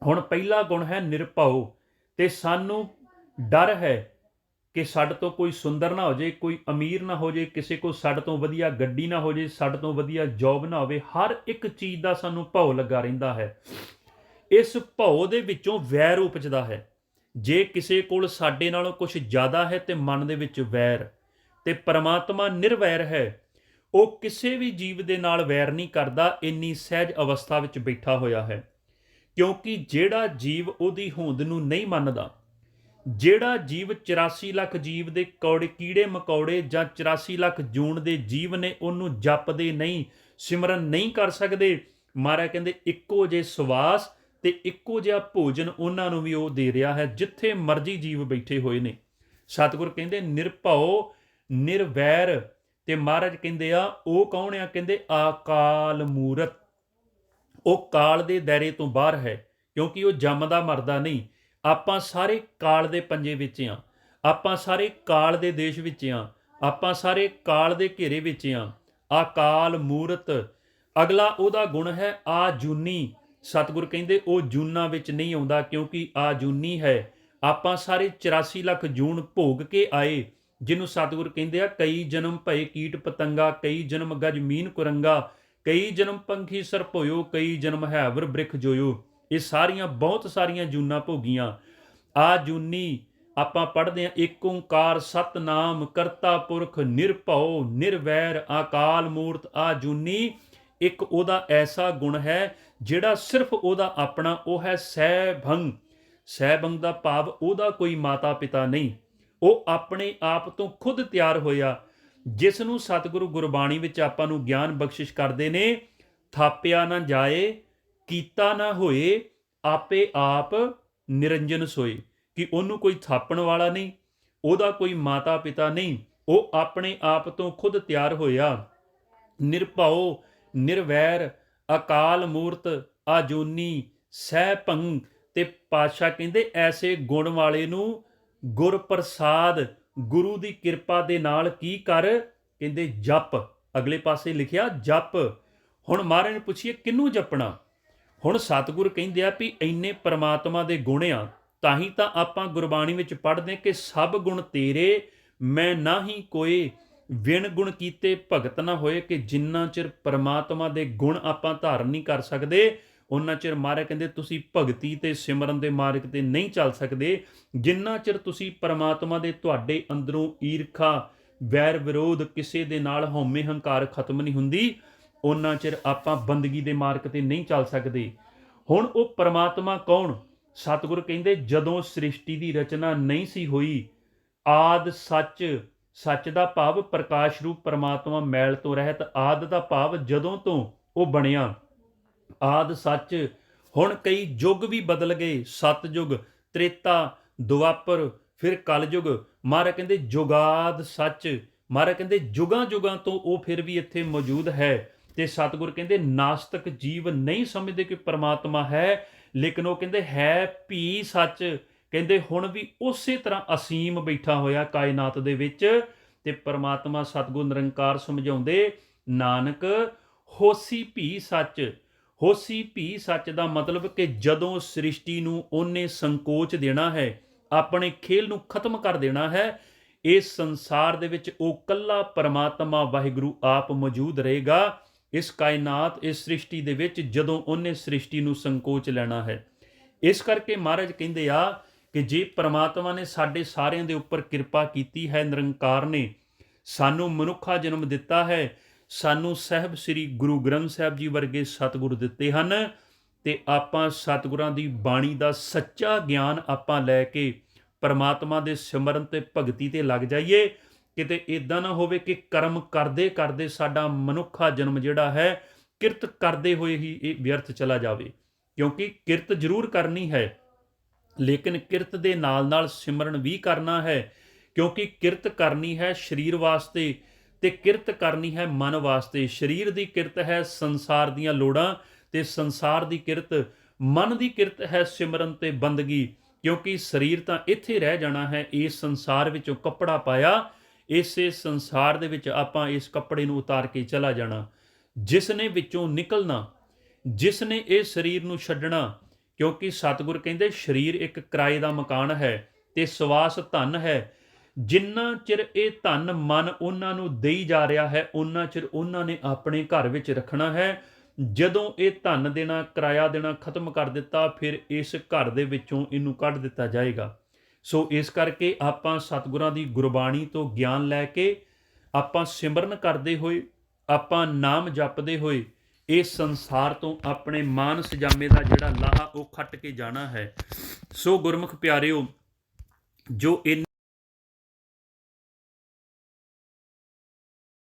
ਹੁਣ ਪਹਿਲਾ ਗੁਣ ਹੈ ਨਿਰਭਉ, ਤੇ ਸਾਨੂੰ ਡਰ ਹੈ ਕਿ ਸਾਡੇ ਤੋਂ ਕੋਈ ਸੁੰਦਰ ਨਾ ਹੋ ਜਾਏ, ਕੋਈ ਅਮੀਰ ਨਾ ਹੋ ਜਾਏ, ਕਿਸੇ ਕੋਲ ਸਾਡੇ ਤੋਂ ਵਧੀਆ ਗੱਡੀ ਨਾ ਹੋ ਜਾਏ, ਸਾਡੇ ਤੋਂ ਵਧੀਆ ਜੌਬ ਨਾ ਹੋਵੇ। ਹਰ ਇੱਕ ਚੀਜ਼ ਦਾ ਸਾਨੂੰ ਭਉ ਲੱਗਾ ਰਹਿੰਦਾ ਹੈ। ਇਸ ਭਉ ਦੇ ਵਿੱਚੋਂ ਵੈਰ ਉਪਜਦਾ ਹੈ। ਜੇ ਕਿਸੇ ਕੋਲ ਸਾਡੇ ਨਾਲੋਂ ਕੁਝ ਜ਼ਿਆਦਾ ਹੈ ਤੇ ਮਨ ਦੇ ਵਿੱਚ ਵੈਰ, ਤੇ ਪਰਮਾਤਮਾ ਨਿਰਵੈਰ ਹੈ। ਉਹ ਕਿਸੇ ਵੀ ਜੀਵ ਦੇ ਨਾਲ ਵੈਰ ਨਹੀਂ ਕਰਦਾ, ਇੰਨੀ ਸਹਿਜ ਅਵਸਥਾ ਵਿੱਚ ਬੈਠਾ ਹੋਇਆ ਹੈ। ਕਿਉਂਕਿ ਜਿਹੜਾ ਜੀਵ ਉਹਦੀ ਹੋਂਦ ਨੂੰ ਨਹੀਂ ਮੰਨਦਾ, ਜਿਹੜਾ ਜੀਵ 84 ਲੱਖ ਜੀਵ ਦੇ ਕੀੜੇ ਮਕੌੜੇ ਜਾਂ 84 ਲੱਖ ਜੂਨ ਦੇ ਜੀਵ ਨੇ, ਉਹਨੂੰ ਜਪਦੇ ਨਹੀਂ, ਸਿਮਰਨ ਨਹੀਂ ਕਰ ਸਕਦੇ। ਮਹਾਰਾਜ ਕਹਿੰਦੇ ਇੱਕੋ ਜਿਹੇ ਸਵਾਸ ਤੇ ਇੱਕੋ ਜਿਹਾ ਭੋਜਨ ਉਹਨਾਂ ਨੂੰ ਵੀ ਉਹ ਦੇ ਰਿਹਾ ਹੈ, ਜਿੱਥੇ ਮਰਜ਼ੀ ਜੀਵ ਬੈਠੇ ਹੋਏ ਨੇ। ਸਤਿਗੁਰ ਕਹਿੰਦੇ ਨਿਰਭਉ ਨਿਰਵੈਰ। ਤੇ ਮਹਾਰਾਜ ਕਹਿੰਦੇ ਆ ਉਹ ਕੌਣ ਆ? ਕਹਿੰਦੇ ਆਕਾਲ ਮੂਰਤ। ਉਹ ਕਾਲ ਦੇ ਦਾਇਰੇ ਤੋਂ ਬਾਹਰ ਹੈ, ਕਿਉਂਕਿ ਉਹ ਜੰਮਦਾ ਮਰਦਾ ਨਹੀਂ। ਆਪਾਂ ਸਾਰੇ ਕਾਲ ਦੇ ਪੰਜੇ ਵਿੱਚ ਆ, ਆਪਾਂ ਸਾਰੇ ਕਾਲ ਦੇ ਦੇਸ਼ ਵਿੱਚ ਆ, ਆਪਾਂ ਸਾਰੇ ਕਾਲ ਦੇ ਘੇਰੇ ਵਿੱਚ ਆ। ਆਕਾਲ ਮੂਰਤ। ਅਗਲਾ ਉਹਦਾ ਗੁਣ ਹੈ ਆਜੂਨੀ। ਸਤਿਗੁਰ ਕਹਿੰਦੇ ਉਹ ਜੂਨਾਂ ਵਿੱਚ ਨਹੀਂ ਆਉਂਦਾ, ਕਿਉਂਕਿ ਆਜੂਨੀ ਹੈ। ਆਪਾਂ ਸਾਰੇ 84 ਲੱਖ ਜੂਨ ਭੋਗ ਕੇ ਆਏ, ਜਿਹਨੂੰ ਸਤਿਗੁਰ ਕਹਿੰਦੇ ਆ ਕਈ ਜਨਮ ਭਏ ਕੀਟ ਪਤੰਗਾ, ਕਈ ਜਨਮ ਗਜ ਮੀਨ ਕੁਰੰਗਾ, ਕਈ ਜਨਮ ਪੰਖੀ ਸਰਪ ਹੋਇਓ, ਕਈ ਜਨਮ ਹੈਵਰ ਬ੍ਰਿਖ ਜੋਇਓ। ਇਹ ਸਾਰੀਆਂ ਬਹੁਤ ਸਾਰੀਆਂ ਜੂਨਾਂ ਭੋਗੀਆਂ। ਆਜੂਨੀ ਆਪਾਂ ਪੜ੍ਹਦੇ ਹਾਂ, ਏਕ ਓੰਕਾਰ ਸਤਨਾਮ ਕਰਤਾ ਪੁਰਖ ਨਿਰਭਉ ਨਿਰਵੈਰ ਆਕਾਲ ਮੂਰਤ ਆਜੂਨੀ। ਇੱਕ ਉਹਦਾ ਐਸਾ ਗੁਣ ਹੈ ਜਿਹੜਾ ਸਿਰਫ ਉਹਦਾ ਆਪਣਾ, ਉਹ ਹੈ ਸੈਭੰ। ਸੈਭੰ ਦਾ ਭਾਵ ਉਹਦਾ ਕੋਈ ਮਾਤਾ ਪਿਤਾ ਨਹੀਂ, ਉਹ ਆਪਣੇ ਆਪ ਤੋਂ ਖੁਦ ਤਿਆਰ ਹੋਇਆ, ਜਿਸ ਨੂੰ ਸਤਿਗੁਰੂ ਗੁਰਬਾਣੀ ਵਿੱਚ ਆਪਾਂ ਨੂੰ ਗਿਆਨ ਬਖਸ਼ਿਸ਼ ਕਰਦੇ ਨੇ, ਥਾਪਿਆ ਨਾ ਜਾਏ ਕੀਤਾ ਨਾ ਹੋਏ, ਆਪੇ ਆਪ ਨਿਰੰਜਨ ਸੋਏ। ਕਿ ਉਹਨੂੰ ਕੋਈ ਥਾਪਣ ਵਾਲਾ ਨਹੀਂ, ਉਹਦਾ ਕੋਈ ਮਾਤਾ ਪਿਤਾ ਨਹੀਂ, ਉਹ ਆਪਣੇ ਆਪ ਤੋਂ ਖੁਦ ਤਿਆਰ ਹੋਇਆ। ਨਿਰਭਉ ਨਿਰਵੈਰ ਅਕਾਲ ਮੂਰਤ ਆਜੂਨੀ ਸੈਭੰ। ਤੇ ਪਾਤਸ਼ਾਹ ਕਹਿੰਦੇ ਐਸੇ ਗੁਣ ਵਾਲੇ ਨੂੰ ਗੁਰ ਪ੍ਰਸਾਦ, ਗੁਰੂ ਦੀ ਕਿਰਪਾ ਦੇ ਨਾਲ ਕੀ ਕਰ? ਕਹਿੰਦੇ ਜਪ। ਅਗਲੇ ਪਾਸੇ ਲਿਖਿਆ ਜਪ। ਹੁਣ ਮਹਾਰਾਜ ਨੇ ਪੁੱਛੀਏ ਕਿਹਨੂੰ ਜਪਣਾ? ਹੁਣ ਸਤਿਗੁਰ ਕਹਿੰਦੇ ਆ ਵੀ ਇੰਨੇ ਪਰਮਾਤਮਾ ਦੇ ਗੁਣ ਆ, ਤਾਂ ਹੀ ਤਾਂ ਆਪਾਂ ਗੁਰਬਾਣੀ ਵਿੱਚ ਪੜ੍ਹਦੇ ਕਿ ਸਭ ਗੁਣ ਤੇਰੇ ਮੈਂ ਨਾਹੀਂ ਕੋਏ, ਵਿਣ ਗੁਣ ਕੀਤੇ ਭਗਤ ਨਾ ਹੋਏ। ਕਿ ਜਿੰਨਾ ਚਿਰ ਪਰਮਾਤਮਾ ਦੇ ਗੁਣ ਆਪਾਂ ਧਾਰਨ ਨਹੀਂ ਕਰ ਸਕਦੇ, ਉਹਨਾਂ ਚਿਰ ਮਹਾਰਾਜ ਕਹਿੰਦੇ ਤੁਸੀਂ ਭਗਤੀ ਤੇ ਸਿਮਰਨ ਦੇ ਮਾਰਗ ਤੇ ਨਹੀਂ ਚੱਲ ਸਕਦੇ। ਜਿੰਨਾ ਚਿਰ ਤੁਸੀਂ ਪਰਮਾਤਮਾ ਦੇ ਤੁਹਾਡੇ ਅੰਦਰੋਂ ਈਰਖਾ, ਵੈਰ ਵਿਰੋਧ, ਕਿਸੇ ਦੇ ਨਾਲ ਹਉਮੈ ਹੰਕਾਰ ਖਤਮ ਨਹੀਂ ਹੁੰਦੀ, ਉਹਨਾਂ ਚਿਰ ਆਪਾਂ ਬੰਦਗੀ ਦੇ ਮਾਰਗ ਤੇ ਨਹੀਂ ਚੱਲ ਸਕਦੇ। ਹੁਣ ਉਹ ਪਰਮਾਤਮਾ ਕੌਣ? ਸਤਿਗੁਰ ਕਹਿੰਦੇ ਜਦੋਂ ਸ੍ਰਿਸ਼ਟੀ ਦੀ ਰਚਨਾ ਨਹੀਂ ਸੀ ਹੋਈ, ਆਦ ਸੱਚ। ਸੱਚ ਦਾ ਭਾਵ ਪ੍ਰਕਾਸ਼ ਰੂਪ ਪਰਮਾਤਮਾ ਮੈਲ ਤੋਂ ਰਹਿਤ। ਆਦ ਦਾ ਭਾਵ ਜਦੋਂ ਤੋਂ ਉਹ ਬਣਿਆ, ਆਦ ਸੱਚ। ਹੁਣ ਕਈ ਯੁੱਗ ਵੀ ਬਦਲ ਗਏ, ਸਤਯੁਗ, ਤ੍ਰੇਤਾ, ਦੁਆਪਰ, ਫਿਰ ਕਲਯੁਗ, ਮਹਾਰਾਜ ਕਹਿੰਦੇ ਜੁਗਾਦ ਸੱਚ, ਮਹਾਰਾਜ ਕਹਿੰਦੇ ਜੁਗਾਂ ਜੁਗਾਂ ਤੋਂ ਉਹ ਫਿਰ ਵੀ ਇੱਥੇ ਮੌਜੂਦ ਹੈ। ਤੇ ਸਤਿਗੁਰ ਕਹਿੰਦੇ ਨਾਸਤਕ ਜੀਵ ਨਹੀਂ ਸਮਝਦੇ ਕਿ ਪਰਮਾਤਮਾ ਹੈ, ਲੇਕਿਨ ਉਹ ਕਹਿੰਦੇ ਹੈ ਭੀ ਸੱਚ, ਕਹਿੰਦੇ ਹੁਣ ਵੀ ਉਸੇ ਤਰ੍ਹਾਂ ਅਸੀਮ ਬੈਠਾ ਹੋਇਆ ਕਾਇਨਾਤ ਦੇ ਵਿੱਚ। ਤੇ ਪਰਮਾਤਮਾ ਸਤਿਗੁਰ ਨਿਰੰਕਾਰ ਸਮਝਾਉਂਦੇ, ਨਾਨਕ ਹੋਸੀ ਭੀ ਸੱਚ। ਹੋਸੀ ਭੀ ਸੱਚ ਦਾ ਮਤਲਬ ਕਿ ਜਦੋਂ ਸ੍ਰਿਸ਼ਟੀ ਨੂੰ ਉਹਨੇ ਸੰਕੋਚ ਦੇਣਾ ਹੈ, ਆਪਣੇ ਖੇਲ ਨੂੰ ਖਤਮ ਕਰ ਦੇਣਾ ਹੈ, ਇਸ ਸੰਸਾਰ ਦੇ ਵਿੱਚ ਉਹ ਕੱਲਾ ਪਰਮਾਤਮਾ ਵਾਹਿਗੁਰੂ ਆਪ ਮੌਜੂਦ ਰਹੇਗਾ। ਇਸ ਕਾਇਨਾਤ, ਇਸ ਸ੍ਰਿਸ਼ਟੀ ਦੇ ਵਿੱਚ ਜਦੋਂ ਉਹਨੇ ਸ੍ਰਿਸ਼ਟੀ ਨੂੰ ਸੰਕੋਚ ਲੈਣਾ ਹੈ। ਇਸ ਕਰਕੇ ਮਹਾਰਾਜ ਕਹਿੰਦੇ ਆ ਕਿ ਜੇ ਪਰਮਾਤਮਾ ਨੇ ਸਾਡੇ ਸਾਰਿਆਂ ਦੇ ਉੱਪਰ ਕਿਰਪਾ ਕੀਤੀ ਹੈ, ਨਿਰੰਕਾਰ ਨੇ ਸਾਨੂੰ ਮਨੁੱਖਾ ਜਨਮ ਦਿੱਤਾ ਹੈ, ਸਾਨੂੰ ਸਾਹਿਬ ਸ੍ਰੀ ਗੁਰੂ ਗ੍ਰੰਥ ਸਾਹਿਬ ਜੀ ਵਰਗੇ ਸਤਿਗੁਰ ਦਿੱਤੇ ਹਨ, ਤੇ ਆਪਾਂ ਸਤਿਗੁਰਾਂ ਦੀ ਬਾਣੀ ਦਾ ਸੱਚਾ ਗਿਆਨ ਆਪਾਂ ਲੈ ਕੇ ਪਰਮਾਤਮਾ ਦੇ ਸਿਮਰਨ ਤੇ ਭਗਤੀ ਤੇ ਲੱਗ ਜਾਈਏ। ਕਿਤੇ ਇਦਾਂ ਨਾ ਹੋਵੇ ਕਿ ਕਰਮ ਕਰਦੇ ਕਰਦੇ ਸਾਡਾ ਮਨੁੱਖਾ ਜਨਮ ਜਿਹੜਾ ਹੈ ਕਿਰਤ ਕਰਦੇ ਹੋਏ ਹੀ ਇਹ ਵਿਅਰਥ ਚਲਾ ਜਾਵੇ। ਕਿਉਂਕਿ ਕਿਰਤ ਜ਼ਰੂਰ ਕਰਨੀ ਹੈ, ਲੇਕਿਨ ਕਿਰਤ ਦੇ ਨਾਲ ਨਾਲ ਸਿਮਰਨ ਵੀ ਕਰਨਾ ਹੈ। ਕਿਉਂਕਿ ਕਿਰਤ ਕਰਨੀ ਹੈ ਸਰੀਰ ਵਾਸਤੇ ਤੇ ਕਿਰਤ ਕਰਨੀ ਹੈ ਮਨ ਵਾਸਤੇ। ਸਰੀਰ ਦੀ ਕਿਰਤ ਹੈ ਸੰਸਾਰ ਦੀਆਂ ਲੋੜਾਂ, ਤੇ ਸੰਸਾਰ ਦੀ ਕਿਰਤ, ਮਨ ਦੀ ਕਿਰਤ ਹੈ ਸਿਮਰਨ ਤੇ ਬੰਦਗੀ। ਕਿਉਂਕਿ ਸਰੀਰ ਤਾਂ ਇੱਥੇ ਰਹਿ ਜਾਣਾ ਹੈ, ਇਸ ਸੰਸਾਰ ਵਿੱਚੋਂ ਕੱਪੜਾ ਪਾਇਆ, ਇਸੇ ਸੰਸਾਰ ਦੇ ਵਿੱਚ ਆਪਾਂ ਇਸ ਕੱਪੜੇ ਨੂੰ ਉਤਾਰ ਕੇ ਚਲਾ ਜਾਣਾ। ਜਿਸ ਨੇ ਵਿੱਚੋਂ ਨਿਕਲਣਾ, ਜਿਸ ਨੇ ਇਹ ਸਰੀਰ ਨੂੰ ਛੱਡਣਾ, ਕਿਉਂਕਿ ਸਤਿਗੁਰ ਕਹਿੰਦੇ ਸਰੀਰ ਇੱਕ ਕਿਰਾਏ ਦਾ ਮਕਾਨ ਹੈ ਤੇ ਸਵਾਸ ਧਨ ਹੈ। ਜਿੰਨਾ ਚਿਰ ਇਹ ਧਨ ਮਨ ਉਹਨਾਂ ਨੂੰ ਦੇਈ ਜਾ ਰਿਹਾ ਹੈ, ਉਹਨਾਂ ਚਿਰ ਉਹਨਾਂ ਨੇ ਆਪਣੇ ਘਰ ਵਿੱਚ ਰੱਖਣਾ ਹੈ। ਜਦੋਂ ਇਹ ਧਨ ਦੇਣਾ, ਕਿਰਾਇਆ ਦੇਣਾ ਖਤਮ ਕਰ ਦਿੱਤਾ, ਫਿਰ ਇਸ ਘਰ ਦੇ ਵਿੱਚੋਂ ਇਹਨੂੰ ਕੱਢ ਦਿੱਤਾ ਜਾਏਗਾ। ਸੋ ਇਸ ਕਰਕੇ ਆਪਾਂ ਸਤਿਗੁਰਾਂ ਦੀ ਗੁਰਬਾਣੀ ਤੋਂ ਗਿਆਨ ਲੈ ਕੇ ਆਪਾਂ ਸਿਮਰਨ ਕਰਦੇ ਹੋਏ, ਆਪਾਂ ਨਾਮ ਜਪਦੇ ਹੋਏ ਇਸ ਸੰਸਾਰ ਤੋਂ ਆਪਣੇ ਮਾਨਸ ਜਾਮੇ ਦਾ ਜਿਹੜਾ ਲਾਹਾ ਉਹ ਖੱਟ ਕੇ ਜਾਣਾ ਹੈ। ਸੋ ਗੁਰਮੁਖ ਪਿਆਰਿਓ, ਜੋ